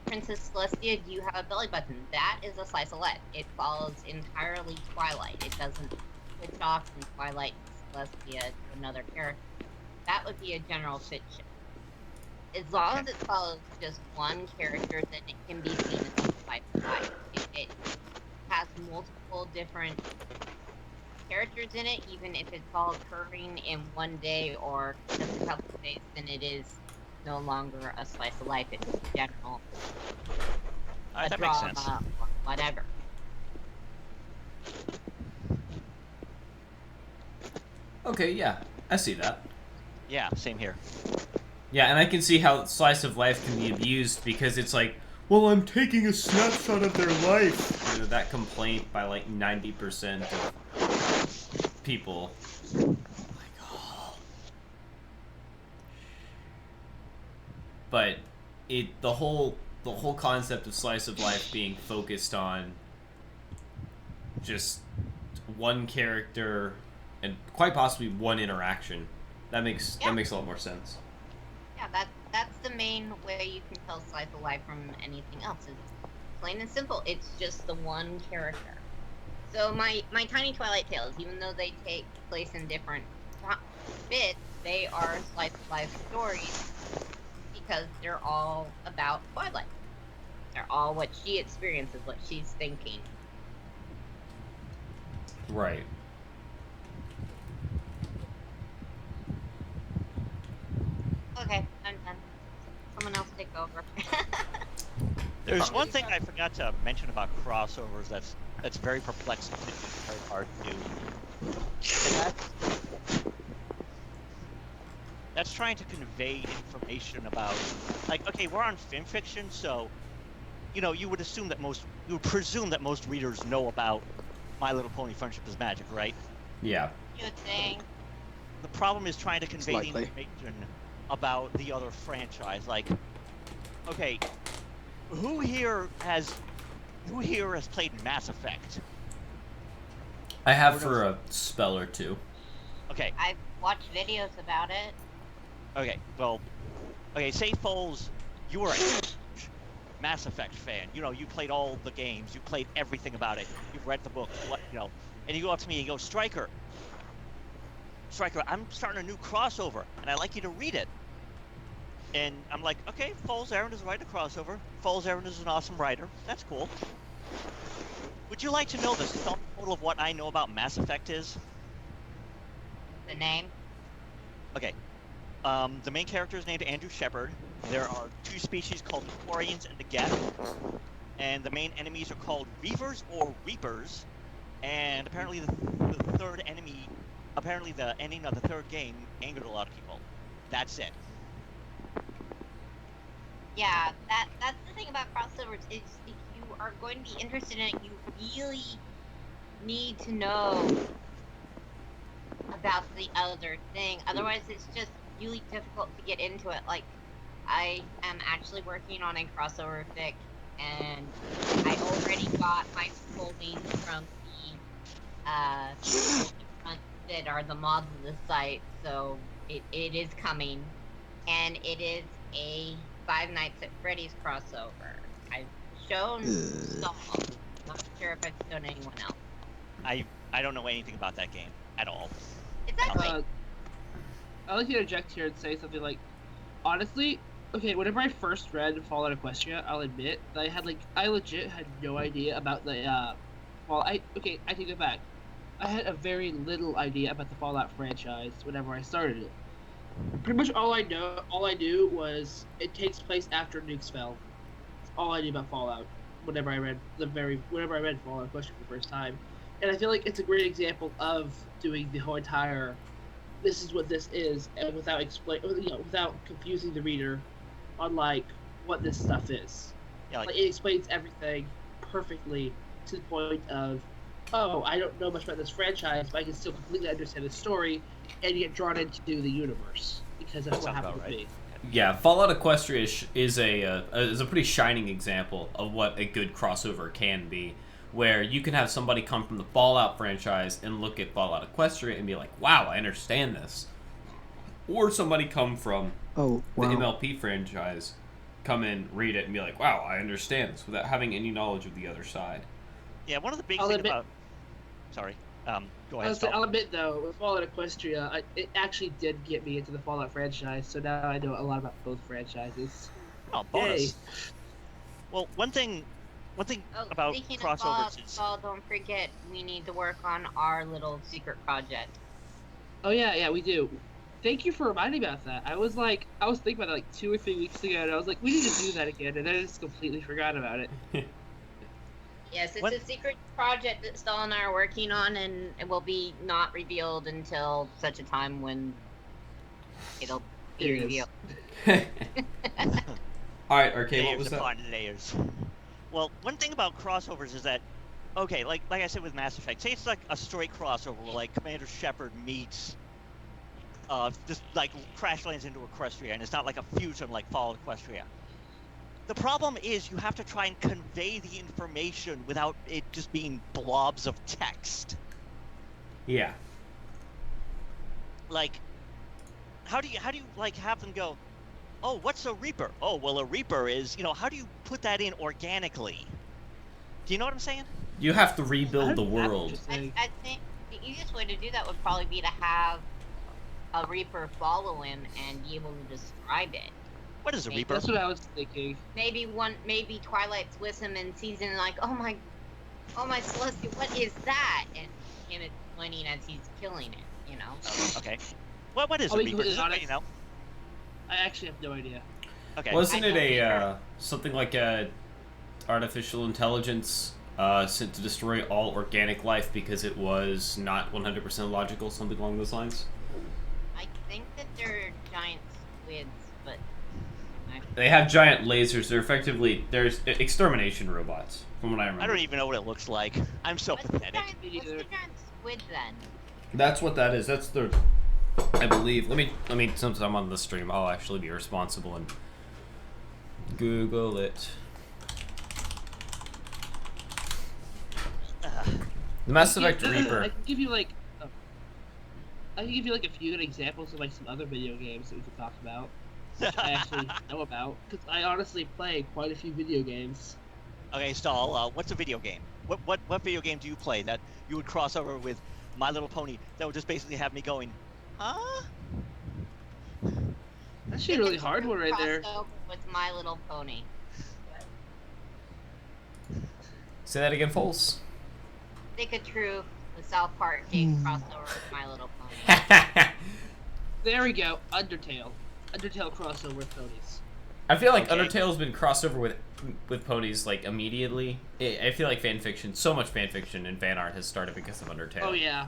Princess Celestia, do you have a belly button? That is a slice of life. It follows entirely Twilight. It doesn't switch off from Twilight to Celestia to another character. That would be a general fiction. As long as it follows just one character, then it can be seen as a slice of life. If it has multiple different characters in it, even if it's all occurring in one day or just a couple of days, then it is no longer a slice of life. It's general, a That makes drama, sense. or whatever. Okay, yeah, I see that. Yeah, same here. Yeah, and I can see how slice of life can be abused because it's like, well, I'm taking a snapshot of their life. You know, that complaint by like 90% of people. Like, oh. But the whole concept of slice of life being focused on just one character and quite possibly one interaction, that makes a lot more sense. Yeah, that's the main way you can tell slice of life from anything else. Is plain and simple. It's just the one character. So my Tiny Twilight Tales, even though they take place in different bits, they are slice of life stories because they're all about Twilight. They're all what she experiences, what she's thinking. Right. Okay, I'm done. Someone else take over. There's one thing I forgot to mention about crossovers that's very perplexing and very hard to do. And that's trying to convey information about, like, okay, we're on FimFiction, so, you know, you would presume that most readers know about My Little Pony: Friendship is Magic, right? Yeah. Good thing. The problem is trying to convey the likely. information about the other franchise. Like, okay, who here has played Mass Effect? I have for a spell or two. Okay, I've watched videos about it. okay, well, okay, say Foles, you were a huge Mass Effect fan. You know, you played all the games, you played everything about it, you've read the book, and you go up to me and you go, Stryker, I'm starting a new crossover, and I'd like you to read it. And I'm like, okay, Foles Aaron is writing a crossover. Foles Aaron is an awesome writer. That's cool. Would you like to know the sum total of what I know about Mass Effect is? The name. Okay. The main character is named Andrew Shepard. There are two species called Quarians and the Geth. And the main enemies are called Reavers or Reapers. And apparently the third enemy... Apparently the ending of the third game angered a lot of people. That's it. Yeah, that's the thing about crossovers is if you are going to be interested in it, you really need to know about the other thing. Otherwise, it's just really difficult to get into it. Like, I am actually working on a crossover fic, and I already got my holdings from the that are the mods of the site, so it is coming, and it is a Five Nights at Freddy's crossover. I've shown Saul. Not sure if I've shown anyone else. I don't know anything about that game at all. Exactly. I'd like to interject here and say something like, honestly, okay, whenever I first read Fallout Equestria, I'll admit that I legit had no idea about the, I take it back. I had a very little idea about the Fallout franchise whenever I started it. Pretty much all I knew was it takes place after nukes fell. That's all I knew about Fallout. Whenever I read Fallout Equestria for the first time, and I feel like it's a great example of doing the whole entire. This is what this is, and without confusing the reader on like what this stuff is. Yeah, Like, it explains everything perfectly to the point of, oh, I don't know much about this franchise, but I can still completely understand the story and get drawn into the universe because that's That what sounds happened about with right. me. Yeah, Fallout Equestria is a pretty shining example of what a good crossover can be, where you can have somebody come from the Fallout franchise and look at Fallout Equestria and be like, "Wow, I understand this," or somebody come from Oh, the wow. MLP franchise, come in, read it, and be like, "Wow, I understand this," without having any knowledge of the other side. Yeah, one of the big I'll things admit- about. Sorry. Go ahead. I'll admit though, with Fallout Equestria, it actually did get me into the Fallout franchise, so now I know a lot about both franchises. Oh, bonus. Yay. Well, one thing Oh, about speaking of crossovers Fallout, is Paul, don't forget we need to work on our little secret project. Oh yeah, we do. Thank you for reminding me about that. I was thinking about it like 2 or 3 weeks ago, and I was like, we need to do that again, and then I just completely forgot about it. Yes, it's What- a secret project that Stahl and I are working on, and it will be not revealed until such a time when it'll be It is. revealed. All right, Arcade, what layers was that? upon layers. Well, one thing about crossovers is that, okay, like I said with Mass Effect, say it's like a straight crossover where like Commander Shepard meets, just like crash lands into Equestria, and it's not like a fusion like Fallout Equestria. The problem is you have to try and convey the information without it just being blobs of text. Yeah. Like, how do you like have them go, oh, what's a Reaper? Oh, well, a Reaper is, how do you put that in organically? Do you know what I'm saying? You have to rebuild the That's world. interesting. I think the easiest way to do that would probably be to have a Reaper follow him and be able to describe it. What is a Hey, Reaper? That's what I was thinking. Maybe Twilight's with him and sees him like, oh my Celestia, what is that? And him explaining as he's killing it, you know. Okay. What is I'll a be Reaper? completely Does anybody honest. know? I actually have no idea. Okay. Wasn't I it don't a either. something like a artificial intelligence sent to destroy all organic life because it was not 100% logical, something along those lines? I think that they're giant squids, but They have giant lasers. There's extermination robots, from what I remember. I don't even know what it looks like. I'm so what's the pathetic. giant either. squid then? That's what that is. That's the, I believe. Let me. Since I'm on the stream, I'll actually be responsible and Google it. The Mass Effect I Reaper. can give you like a few good examples of like some other video games that we could talk about. I actually know about because I honestly play quite a few video games. Okay, Stahl, what's a video game? What video game do you play that you would cross over with My Little Pony that would just basically have me going, huh? That's actually a really hard one right there. Crossover with My Little Pony. Say that again, Foles. Think of True, the South Park game crossover with My Little Pony. There we go. Undertale crossover with ponies. I feel like Okay. Undertale's been crossed over with ponies like immediately. I feel like so much fan fiction and fan art has started because of Undertale. Oh yeah.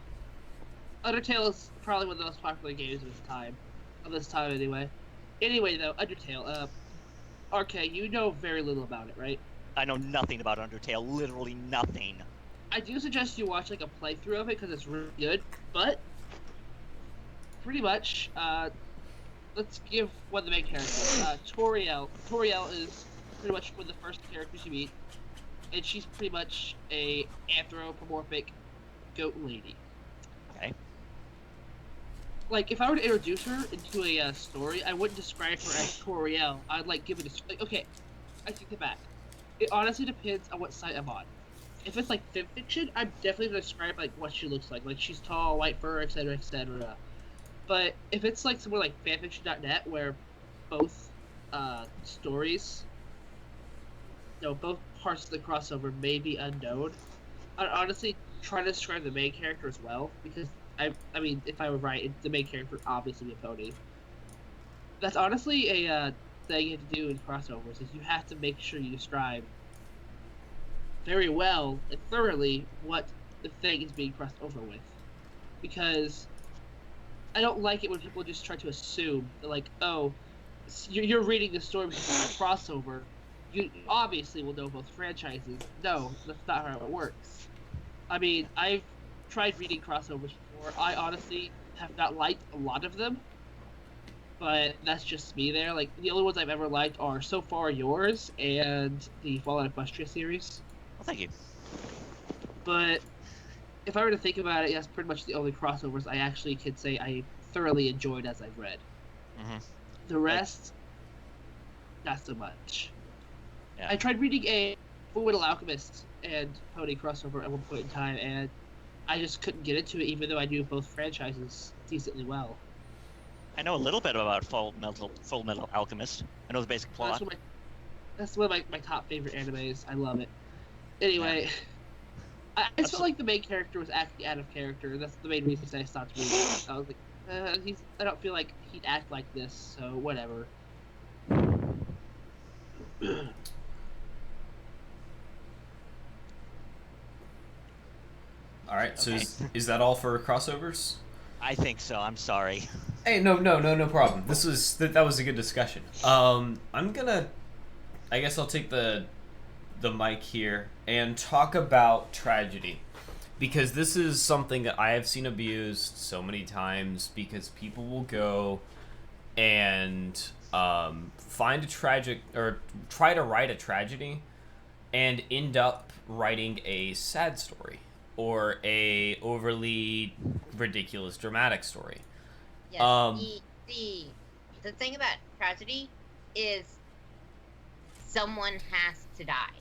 Undertale is probably one of the most popular games of this time anyway. Anyway though, Undertale, RK, you know very little about it, right? I know nothing about Undertale, literally nothing. I do suggest you watch like a playthrough of it because it's really good, but pretty much, let's give one of the main characters. Toriel. Toriel is pretty much one of the first characters you meet, and she's pretty much a anthropomorphic goat lady. Okay. Like, if I were to introduce her into a story, I wouldn't describe her as Toriel. I'd like give it a okay. I take it back. It honestly depends on what site I'm on. If it's like fanfiction, I'm definitely gonna describe like what she looks like. Like she's tall, white fur, etc., etc. But if it's like somewhere like fanfiction.net where both stories, both parts of the crossover may be unknown, I'd honestly try to describe the main character as well because I mean, if I were right, the main character would obviously be a pony. That's honestly a thing you have to do in crossovers is you have to make sure you describe very well and thoroughly what the thing is being crossed over with, because I don't like it when people just try to assume that, like, oh, you're reading the story because it's a crossover, you obviously will know both franchises. No, that's not how it works. I mean, I've tried reading crossovers before. I honestly have not liked a lot of them, but that's just me there. Like, the only ones I've ever liked are So Far Yours and the Fallout Equestria series. Well, thank you. But if I were to think about it, that's pretty much the only crossovers I actually could say I thoroughly enjoyed as I've read. Mhm. The rest, not so much. Yeah. I tried reading a Fullmetal Alchemist and Pony crossover at one point in time, and I just couldn't get into it, even though I knew both franchises decently well. I know a little bit about Full Metal Alchemist. I know the basic plot. That's one of my top favorite animes. I love it. Anyway, I just felt like the main character was acting out of character, and that's the main reason I stopped reading it. I was like, I don't feel like he'd act like this, so whatever. All right. So Okay. is that all for crossovers? I think so. I'm sorry. Hey, no problem. That was a good discussion. I'm gonna, I guess I'll take the mic here and talk about tragedy, because this is something that I have seen abused so many times, because people will go and find a tragic, or try to write a tragedy and end up writing a sad story or a overly ridiculous dramatic story. Yes. The thing about tragedy is someone has to die.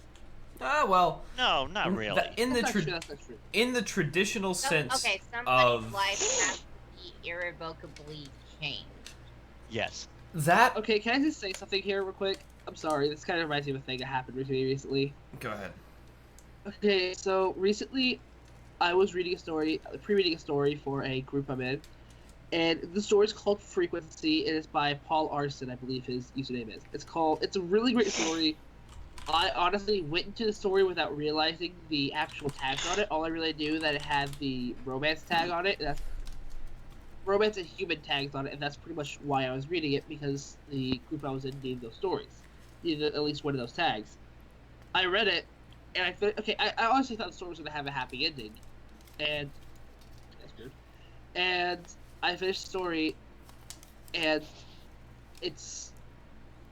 Well, No, not really. That's not true. in the traditional sense Okay, somebody's of life has to be irrevocably changed. Yes. that. Okay, can I just say something here real quick? I'm sorry, this kind of reminds me of a thing that happened with me recently. Go ahead. Okay, so recently I was pre-reading a story for a group I'm in, and the story is called Frequency. It is by Paul Arson, I believe his username is. It's a really great story. I honestly went into the story without realizing the actual tag on it. All I really knew that it had the romance tag on it, and that's romance and human tags on it, and that's pretty much why I was reading it, because the group I was in needed those stories. Needed at least one of those tags. I read it, and I honestly thought the story was going to have a happy ending. And that's good. And I finished the story, and it's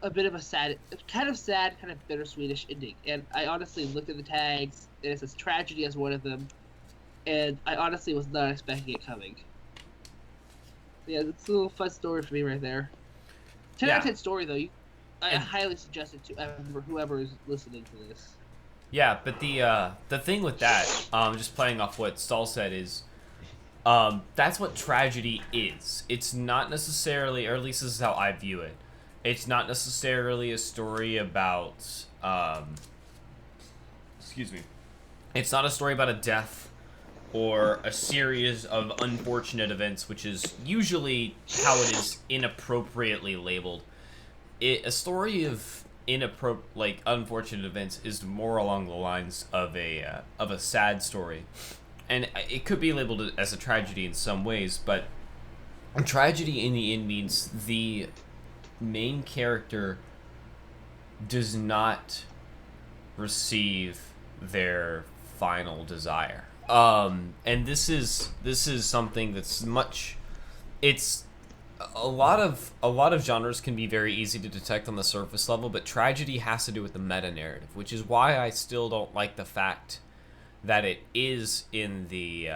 a bit of a kind of bittersweetish ending. And I honestly looked at the tags, and it says tragedy as one of them, and I honestly was not expecting it coming. Yeah, it's a little fun story for me right there. 10 out of 10 story though. I highly suggest it to whoever is listening to this. Yeah, but the thing with that, just playing off what Stahl said, is that's what tragedy is. It's not necessarily, or at least this is how I view it, it's not necessarily a story about excuse me, it's not a story about a death or a series of unfortunate events, which is usually how it is inappropriately labeled. A story of unfortunate events is more along the lines of a sad story, and it could be labeled as a tragedy in some ways, but a tragedy in the end means the main character does not receive their final desire. And this is something that's it's a lot of genres can be very easy to detect on the surface level, but tragedy has to do with the meta narrative, which is why I still don't like the fact that it is in the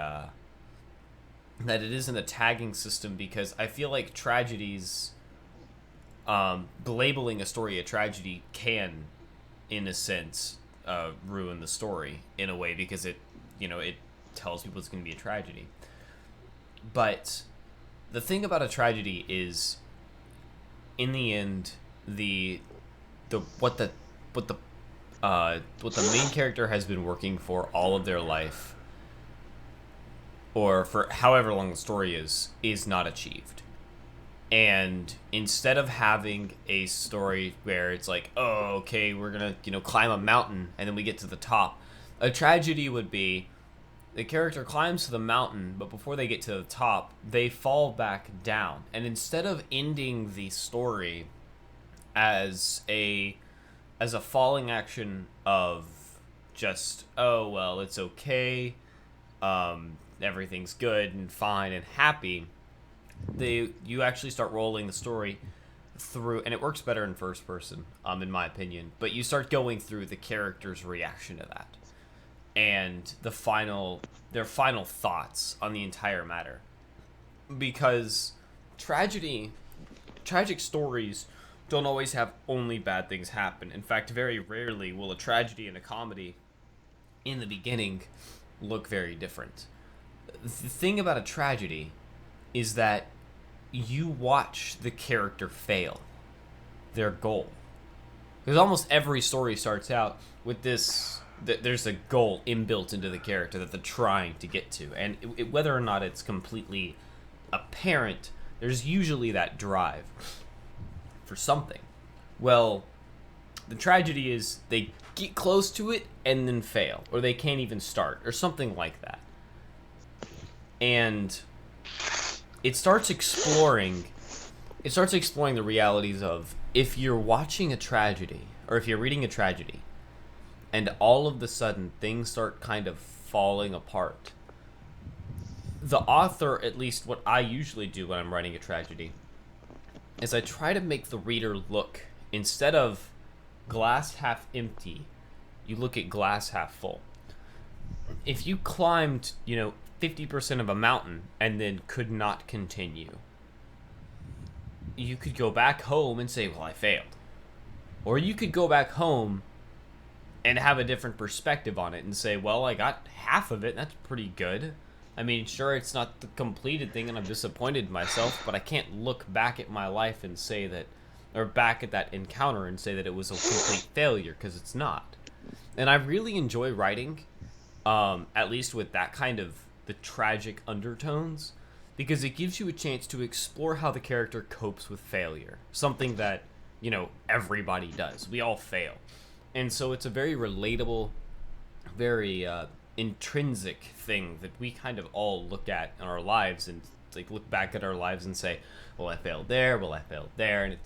tagging system, because I feel like tragedies, labeling a story a tragedy can, in a sense, ruin the story in a way, because it tells people it's going to be a tragedy. But the thing about a tragedy is, in the end, what the main character has been working for all of their life, or for however long the story is not achieved. And instead of having a story where it's like, oh, okay, we're gonna climb a mountain and then we get to the top, a tragedy would be the character climbs to the mountain, but before they get to the top, they fall back down. And instead of ending the story as a as a falling action of just, oh, well, it's okay, everything's good and fine and happy, you actually start rolling the story through, and it works better in first person, in my opinion, but you start going through the character's reaction to that and their final thoughts on the entire matter. Because tragic stories don't always have only bad things happen. In fact, very rarely will a tragedy and a comedy in the beginning look very different. The thing about a tragedy is that you watch the character fail their goal. Because almost every story starts out with this, there's a goal inbuilt into the character that they're trying to get to. And whether or not it's completely apparent, there's usually that drive for something. Well, the tragedy is they get close to it and then fail, or they can't even start, or something like that. And it starts exploring the realities of, if you're watching a tragedy, or if you're reading a tragedy, and all of a sudden things start kind of falling apart, the author, at least what I usually do when I'm writing a tragedy, is I try to make the reader look, instead of glass half empty, you look at glass half full. If you climbed, 50% of a mountain and then could not continue, you could go back home and say, well, I failed. Or you could go back home and have a different perspective on it and say, well, I got half of it, that's pretty good. I mean, sure, it's not the completed thing and I'm disappointed in myself, but I can't look back at my life and say that, or back at that encounter and say that it was a complete failure, because it's not. And I really enjoy writing, at least with that kind of the tragic undertones, because it gives you a chance to explore how the character copes with failure. Something that, everybody does. We all fail. And so it's a very relatable, very intrinsic thing that we kind of all look at in our lives, and look back at our lives and say, well, I failed there, well, I failed there, and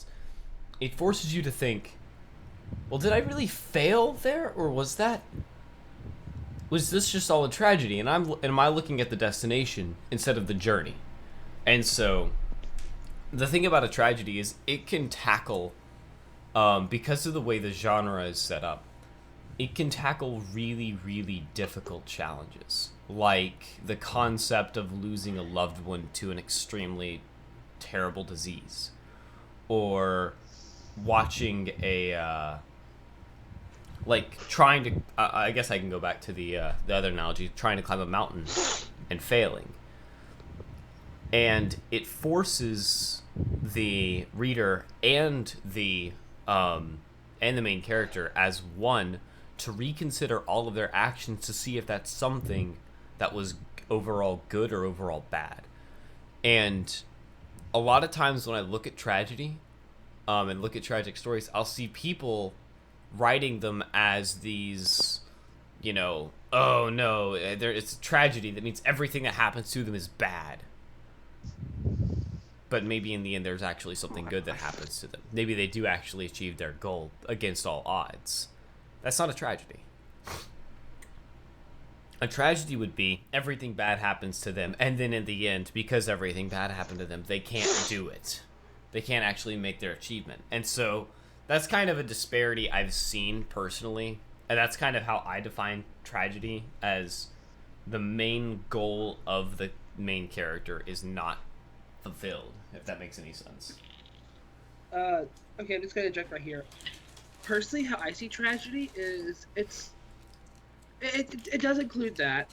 it forces you to think, well, did I really fail there, or was this just all a tragedy, and am I looking at the destination instead of the journey? And so the thing about a tragedy is it can tackle, because of the way the genre is set up, it can tackle really, really difficult challenges, like the concept of losing a loved one to an extremely terrible disease, or watching trying to, I guess I can go back to the other analogy, trying to climb a mountain and failing. And it forces the reader and the main character as one to reconsider all of their actions to see if that's something that was overall good or overall bad. And a lot of times when I look at tragedy, and look at tragic stories, I'll see people writing them as these, oh no, it's a tragedy. That means everything that happens to them is bad. But maybe in the end there's actually something good that happens to them. Maybe they do actually achieve their goal against all odds. That's not a tragedy. A tragedy would be everything bad happens to them, and then in the end, because everything bad happened to them, they can't do it. They can't actually make their achievement. And so that's kind of a disparity I've seen personally, and that's kind of how I define tragedy, as the main goal of the main character is not fulfilled, if that makes any sense. Okay, I'm just gonna interject right here. Personally, how I see tragedy is it does include that,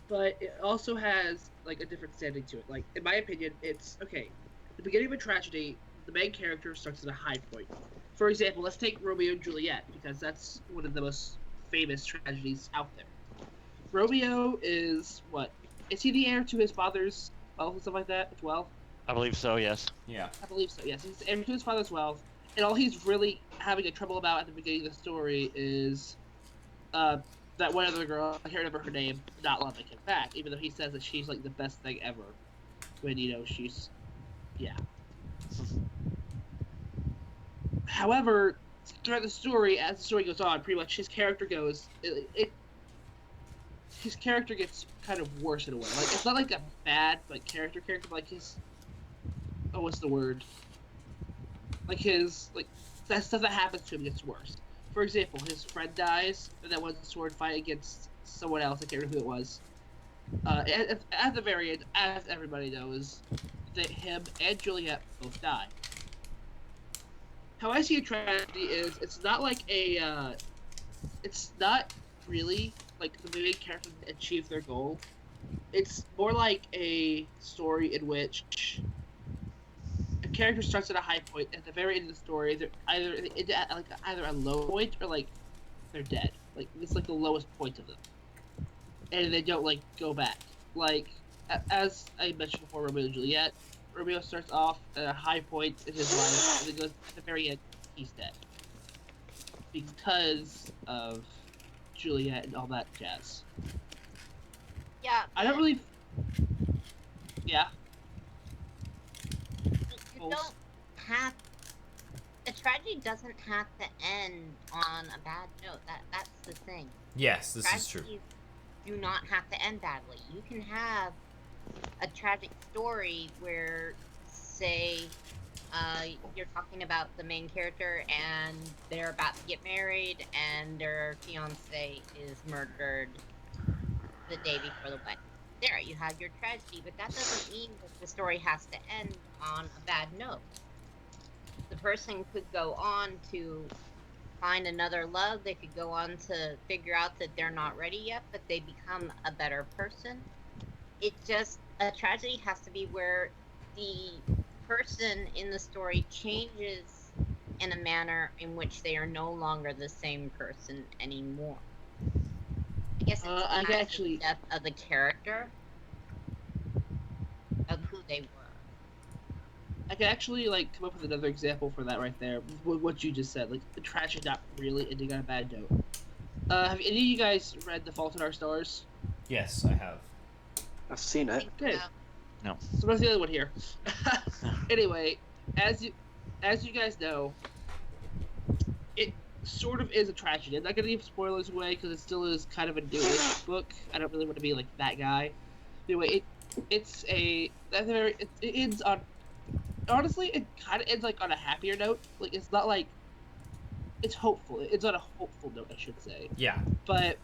but it also has a different standing to it. In my opinion, it's okay. At the beginning of a tragedy, the main character starts at a high point. For example, let's take Romeo and Juliet, because that's one of the most famous tragedies out there. Romeo is what? Is he the heir to his father's wealth and stuff like that as well? I believe so, yes. Yeah. I believe so, yes. He's heir to his father's wealth, and all he's really having a trouble about at the beginning of the story is that one other girl, I can't remember her name, not loving him back, even though he says that she's the best thing ever. When, she's... Yeah. However, throughout the story, as the story goes on, pretty much his character goes. His character gets kind of worse in a way. Like, it's not like a bad like character, but like his. Oh, what's the word? Like his that stuff that happens to him gets worse. For example, his friend dies, and that was a sword fight against someone else. I can't remember who it was. At the very end, as everybody knows, that him and Juliet both die. How I see a tragedy is it's not like it's not really like the main character achieve their goal. It's more like a story in which a character starts at a high point. At the very end of the story, they're either a low point or like they're dead. Like it's like the lowest point of them, and they don't like go back. Like as I mentioned before, Romeo and Juliet. Romeo starts off at a high point in his life, and then goes at the very end, he's dead because of Juliet and all that jazz. Yeah. I don't really. Yeah. You don't have. A tragedy doesn't have to end on a bad note. That's the thing. Yes, this is true. Tragedies do not have to end badly. You can have a tragic story where, say, you're talking about the main character and they're about to get married and their fiance is murdered the day before the wedding. There, you have your tragedy, but that doesn't mean that the story has to end on a bad note. The person could go on to find another love. They could go on to figure out that they're not ready yet, but they become a better person. It just, a tragedy has to be where the person in the story changes in a manner in which they are no longer the same person anymore. I guess it's the death of the character, of who they were. I can actually like come up with another example for that right there. What you just said, like the tragedy not really ending on a bad note. Have any of you guys read The Fault in Our Stars? Yes, I have. I've seen it. Good. No. So what's the other one here? Anyway, as you guys know, it sort of is a tragedy. I'm not gonna give spoilers away because it still is kind of a newish book. I don't really want to be like that guy. Anyway, it ends on. Honestly, it kind of ends like on a happier note. Like it's not like it's hopeful. It's on a hopeful note, I should say. Yeah. But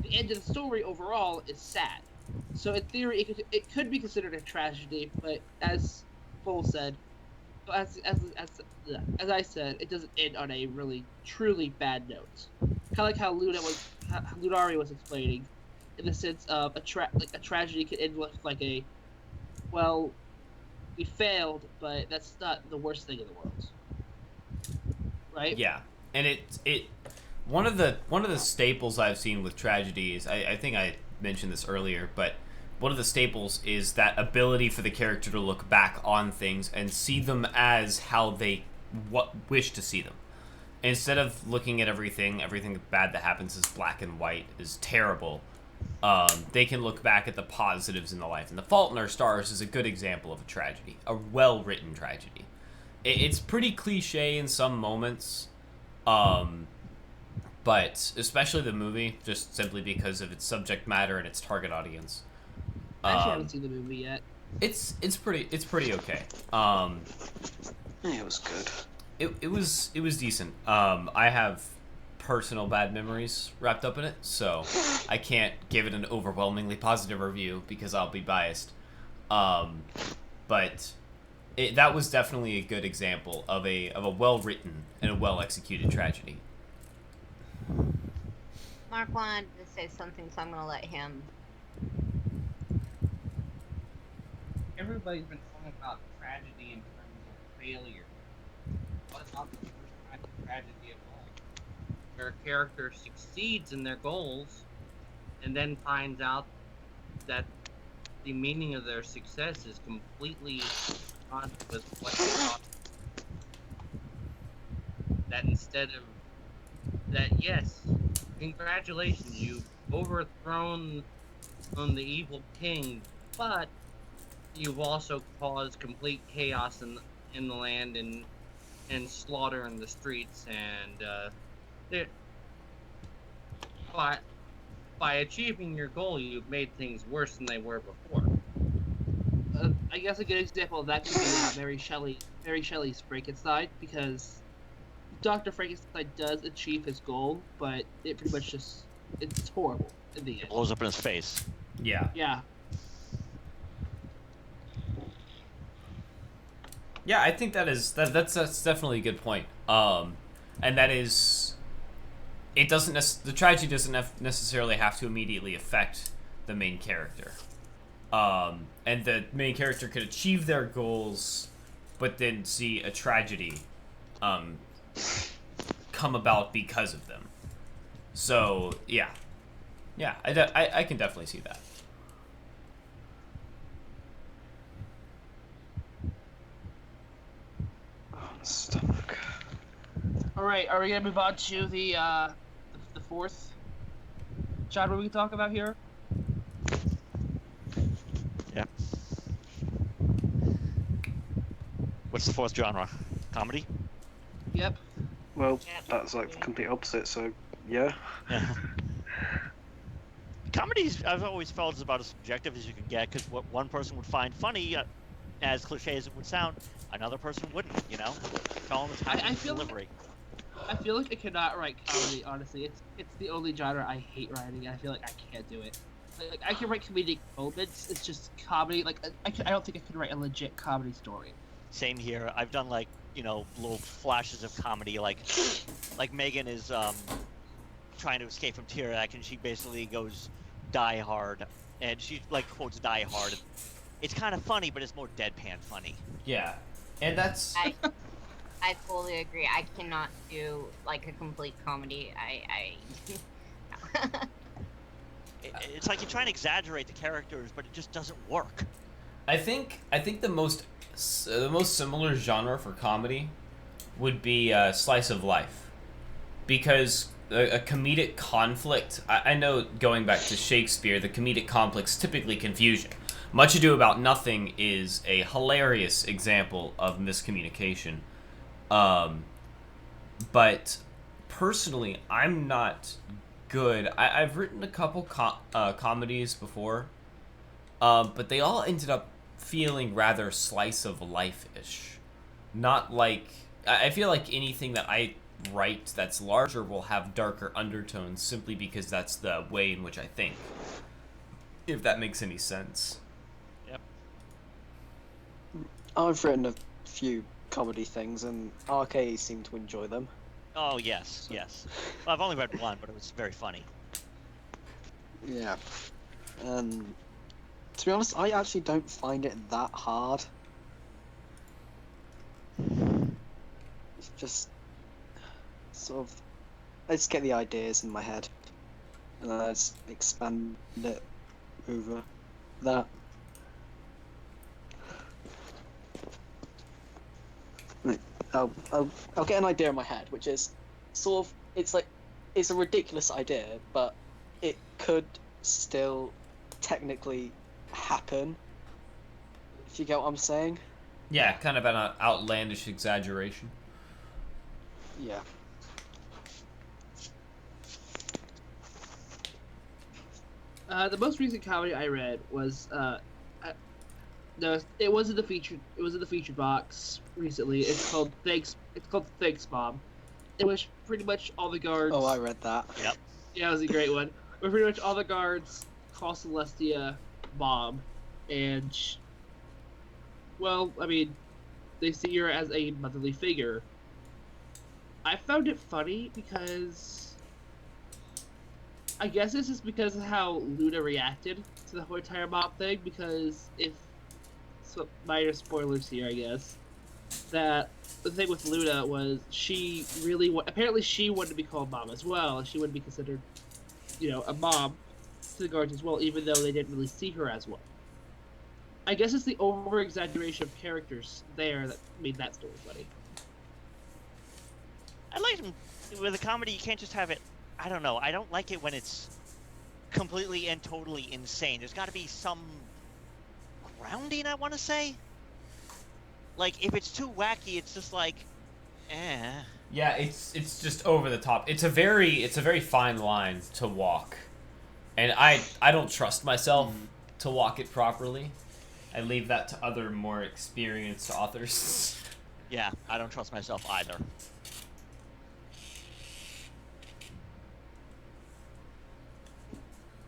the end of the story overall is sad. So in theory, it could be considered a tragedy, but as Cole said, as I said, it doesn't end on a really truly bad note. Kind of like how Lunari was explaining, in the sense of a tragedy could end with like a, well, we failed, but that's not the worst thing in the world, right? Yeah, and it one of the staples I've seen with tragedies. I think I mentioned this earlier, but one of the staples is that ability for the character to look back on things and see them as how they wish to see them. Instead of looking at everything bad that happens as black and white, is terrible, they can look back at the positives in the life. And The Fault in Our Stars is a good example of a tragedy, a well-written tragedy. It's pretty cliche in some moments, but especially the movie, just simply because of its subject matter and its target audience. I actually haven't seen the movie yet. It's pretty okay. Yeah, it was good. It was decent. I have personal bad memories wrapped up in it, so I can't give it an overwhelmingly positive review because I'll be biased. But that was definitely a good example of a well written and a well executed tragedy. Mark wanted to say something, so I'm gonna let him. Everybody's been talking about tragedy in terms of failure. What about the first kind of tragedy of all? Where a character succeeds in their goals and then finds out that the meaning of their success is completely not with what they thought. That instead of that, yes, congratulations, you've overthrown the evil king, but you've also caused complete chaos in the land, and and slaughter in the streets, and it, by achieving your goal, you've made things worse than they were before. I guess a good example of that could be Mary Shelley's Frankenstein, because Dr. Frankenstein does achieve his goal, but it pretty much it's horrible in the It end. blows up in his face. Yeah. Yeah. Yeah, I think that's definitely a good point. And that is, it doesn't the tragedy doesn't necessarily have to immediately affect the main character. And the main character could achieve their goals, but then see a tragedy come about because of them. So yeah, I can definitely see that. Stomach. All right, are we gonna move on to the fourth genre we talk about here? Yeah. What's the fourth genre? Comedy? Yep. Well, that's like the complete opposite. So yeah. Comedies, I've always felt, is about as subjective as you can get, because what one person would find funny, as cliche as it would sound, another person wouldn't, you know? Tell them it's I kind feel delivery. I feel like I cannot write comedy. Honestly, it's the only genre I hate writing, and I feel like I can't do it. Like I can write comedic moments. It's just comedy. Like I don't think I could write a legit comedy story. Same here. I've done, like, you know, little flashes of comedy, like Megan is trying to escape from Tirac, and she basically goes Die Hard, and she like quotes Die Hard. It's kind of funny, but it's more deadpan funny. Yeah, and that's I fully agree. I cannot do like a complete comedy. It's like you're trying to exaggerate the characters, but it just doesn't work. I think the most similar genre for comedy would be slice of life, because a comedic conflict. I know, going back to Shakespeare, the comedic conflict's typically confusion. Much Ado About Nothing is a hilarious example of miscommunication. But personally, I'm not good. I've written a couple comedies before, but they all ended up feeling rather slice of life-ish. Not like... I feel like anything that I write that's larger will have darker undertones simply because that's the way in which I think. If that makes any sense. Yep. I've written a few comedy things, and RK seemed to enjoy them. Oh, yes, yes. Well, I've only read one, but it was very funny. Yeah. To be honest, I actually don't find it that hard. It's just sort of, I just get the ideas in my head, and then I just expand it over that. Like, I'll get an idea in my head, which is sort of, it's a ridiculous idea, but it could still technically happen, if you get what I'm saying. Yeah, kind of an outlandish exaggeration. Yeah. The most recent comedy I read was it was in the featured box recently. It's called Thanks Mom. In which pretty much all the guards. Oh, I read that. Yep. Yeah, it was a great one. Where pretty much all the guards call Celestia Mom, and well, I mean, they see her as a motherly figure. I found it funny because I guess this is because of how Luna reacted to the whole entire mom thing. Because minor spoilers here, I guess, that the thing with Luna was she apparently she wanted to be called mom as well. She wanted to be considered, a mom to the guards as well, even though they didn't really see her as one. I guess it's the over-exaggeration of characters there that made that story funny. I like them with a comedy. You can't just have it. I don't know. I don't like it when it's completely and totally insane. There's got to be some grounding, I want to say. Like, if it's too wacky, it's just like, Yeah, it's just over the top. It's a very fine line to walk, and I don't trust myself to walk it properly. I leave that to other more experienced authors. Yeah, I don't trust myself either.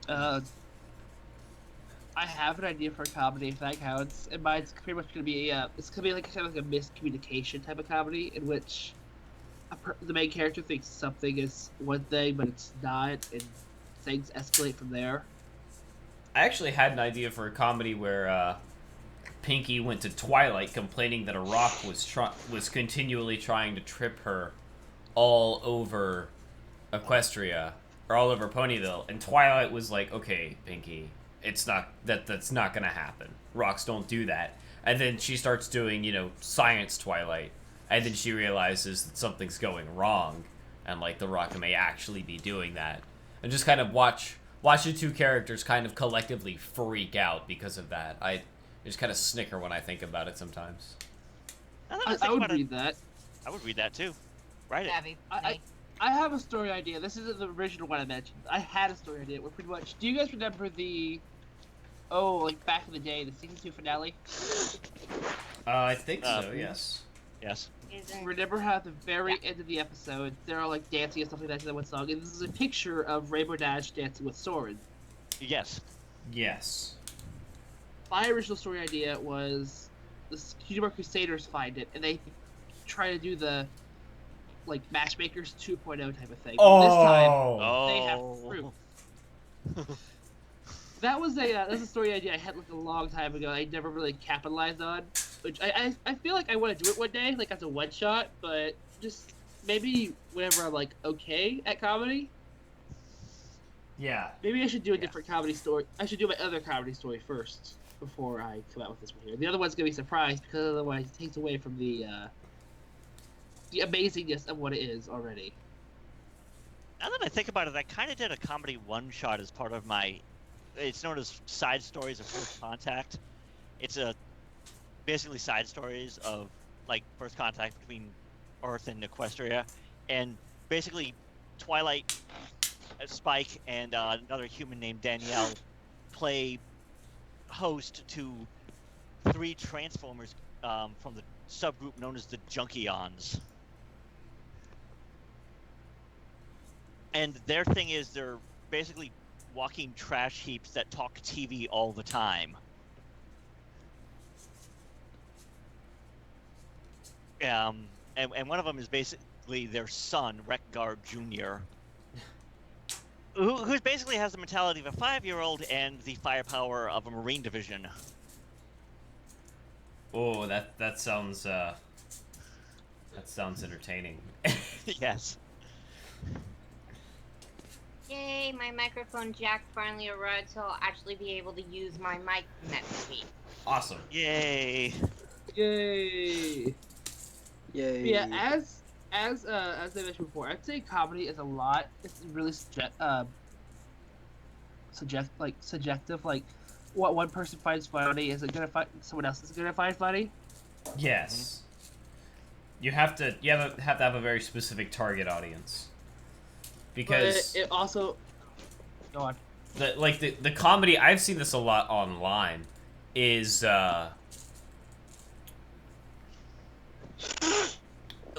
I have an idea for a comedy, if that counts, and mine's pretty much gonna be it's gonna be like kind of like a miscommunication type of comedy in which the main character thinks something is one thing, but it's not, and things escalate from there. I actually had an idea for a comedy where Pinky went to Twilight complaining that a rock was continually trying to trip her all over Equestria or all over Ponyville, and Twilight was like, "Okay, Pinky, that's not gonna happen. Rocks don't do that." And then she starts doing, science Twilight, and then she realizes that something's going wrong, and like the rock may actually be doing that, and just kind of watch the two characters kind of collectively freak out because of that. I just kind of snicker when I think about it sometimes. I would read that. I would read that too. Write it. Abby, I have a story idea. This isn't the original one I mentioned. I had a story idea. We're pretty much. Do you guys remember like back in the day, the season 2 finale? I think so. Yes. Yes. Remember how at the very end of the episode, they're all like dancing and stuff like that to that one song, and this is a picture of Rainbow Dash dancing with Soren. Yes. Yes. My original story idea was the Cutie Mark Crusaders find it, and they try to do the like Matchmakers 2.0 type of thing. Oh. This time, Oh. they have proof. That was a story idea I had like a long time ago. I never really capitalized on, which I feel like I want to do it one day, like as a one shot, but just maybe whenever I'm like okay at comedy. Yeah. Maybe I should do a different comedy story. I should do my other comedy story first before I come out with this one here. The other one's gonna be a surprise because otherwise it takes away from the amazingness of what it is already. Now that I think about it, I kind of did a comedy one-shot as part of my... It's known as Side Stories of First Contact. It's basically side stories of, like, first contact between Earth and Equestria. And basically, Twilight, Spike, and another human named Danielle play host to 3 Transformers from the subgroup known as the Junkions. And their thing is they're basically walking trash heaps that talk TV all the time. And one of them is basically their son, Wreckguard Jr., who basically has the mentality of a 5-year-old and the firepower of a Marine division. Oh, that sounds entertaining. Yes. Yay, my microphone jack finally arrived, so I'll actually be able to use my mic next week. Awesome. Yay. Yay! Yay. Yeah, as I mentioned before, I'd say comedy is a lot. It's really subjective. Like, what one person finds funny isn't gonna find someone else is gonna find funny. Yes. You have to have a very specific target audience. Because But it also go on. the comedy, I've seen this a lot online, is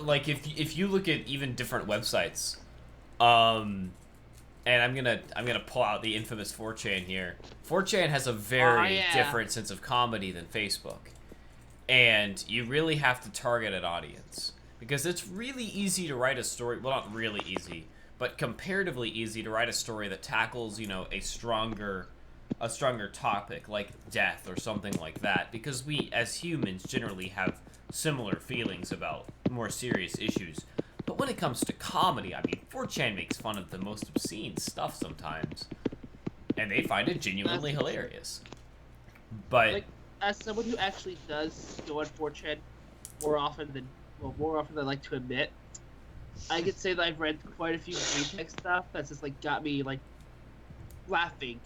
like if you look at even different websites, and I'm gonna pull out the infamous 4chan here. 4chan has a very different sense of comedy than Facebook, and you really have to target an audience because it's really easy to write a story. Well, not really easy, but comparatively easy to write a story that tackles, a stronger topic like death or something like that, because we as humans generally have similar feelings about more serious issues. But when it comes to comedy, 4chan makes fun of the most obscene stuff sometimes, and they find it genuinely hilarious. But Like, as someone who actually does go on 4chan more often than I like to admit, I could say that I've read quite a few green stuff that's just like got me like laughing,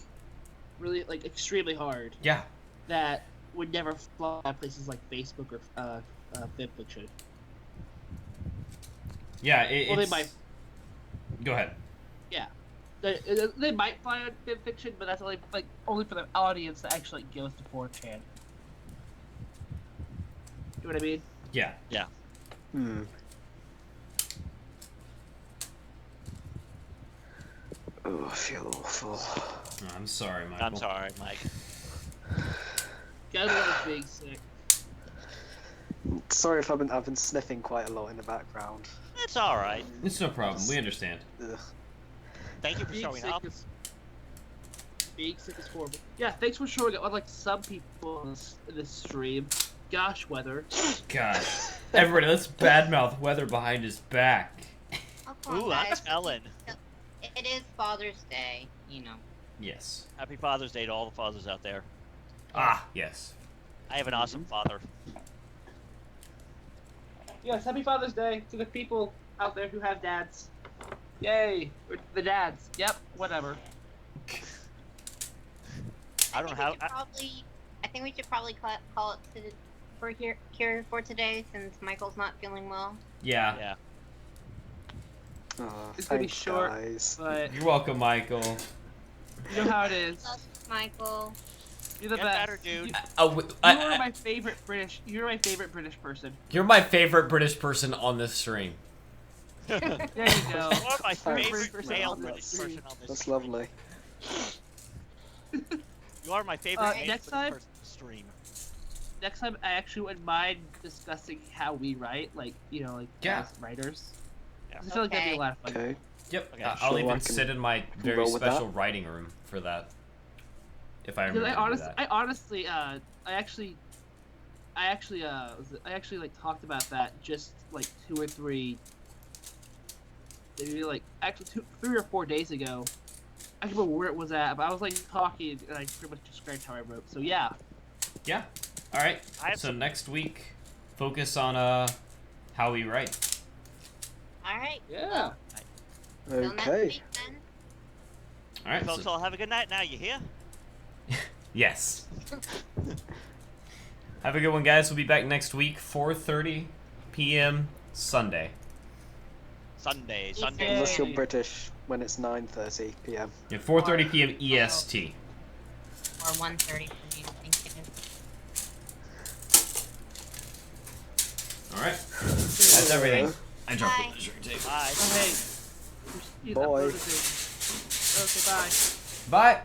really like extremely hard. yeah, That would never fly at places like Facebook or FanFiction. Yeah, Well, they it's... might. Go ahead. Yeah, they might fly on fanfiction, but that's only for the audience that actually goes to 4chan. You know what I mean? Yeah. Hmm. Oh, I feel awful. Oh, I'm sorry, Michael. I'm sorry, Mike. Guys love being sick. Sorry if I've been sniffing quite a lot in the background. It's all right. It's no problem. We understand. Ugh. Thank you for Being showing sick up. Being sick is horrible. Yeah, thanks for showing up. Unlike some people in this stream. Gosh, Weather. Gosh. Everybody, let's badmouth Weather behind his back. Oh, come on, Ooh, I'm guys. telling. It is Father's Day, you know. Yes. Happy Father's Day to all the fathers out there. Ah, yes. I have an awesome father. Yes, happy Father's Day to the people out there who have dads. Yay! Or the dads. Yep, whatever. I don't have. I think we should probably call it here for today, since Michael's not feeling well. Yeah. Yeah. Oh, It's gonna be thanks, short. guys. But You're welcome, Michael. you know how it is. Love you, Michael. You're the Get best. better, dude. You I, are my favorite British. You're my favorite British person. you're my favorite British person on this stream. There you go. You are my Thanks, favorite man. male British person on this That's stream. lovely. You are my favorite male next British time- person on the stream. Next time, I actually wouldn't mind discussing how we write, Yeah. as writers. Yeah. I feel like that'd be a Okay. lot of fun. Okay. Yep. Okay. I'll Sure, I even can sit in my very roll with special that. writing room for that. If I Because remember to do that. I actually like talked about that just like 2 or 3, maybe like actually 3 or 4 days ago. I don't remember where it was at, but I was like talking and I pretty much described how I wrote. So yeah, Yeah. All right. I have So some- next week, focus on how we write. Alright. yeah. Till next Okay. week, then. All right. Folks, So, all have a good night now. You hear? yes. Have a good one, guys. We'll be back next week, 4:30 p.m. Sunday. Sunday. Easy. Sunday. Unless you're Yay. British, when it's 9:30 p.m. Yeah, 4:30 p.m. EST. Or 1:30 for you. Thank you. All right. That's everything. I dropped Bye. the measuring tape. Bye. Oh, hey. Boy. Okay, bye. Bye.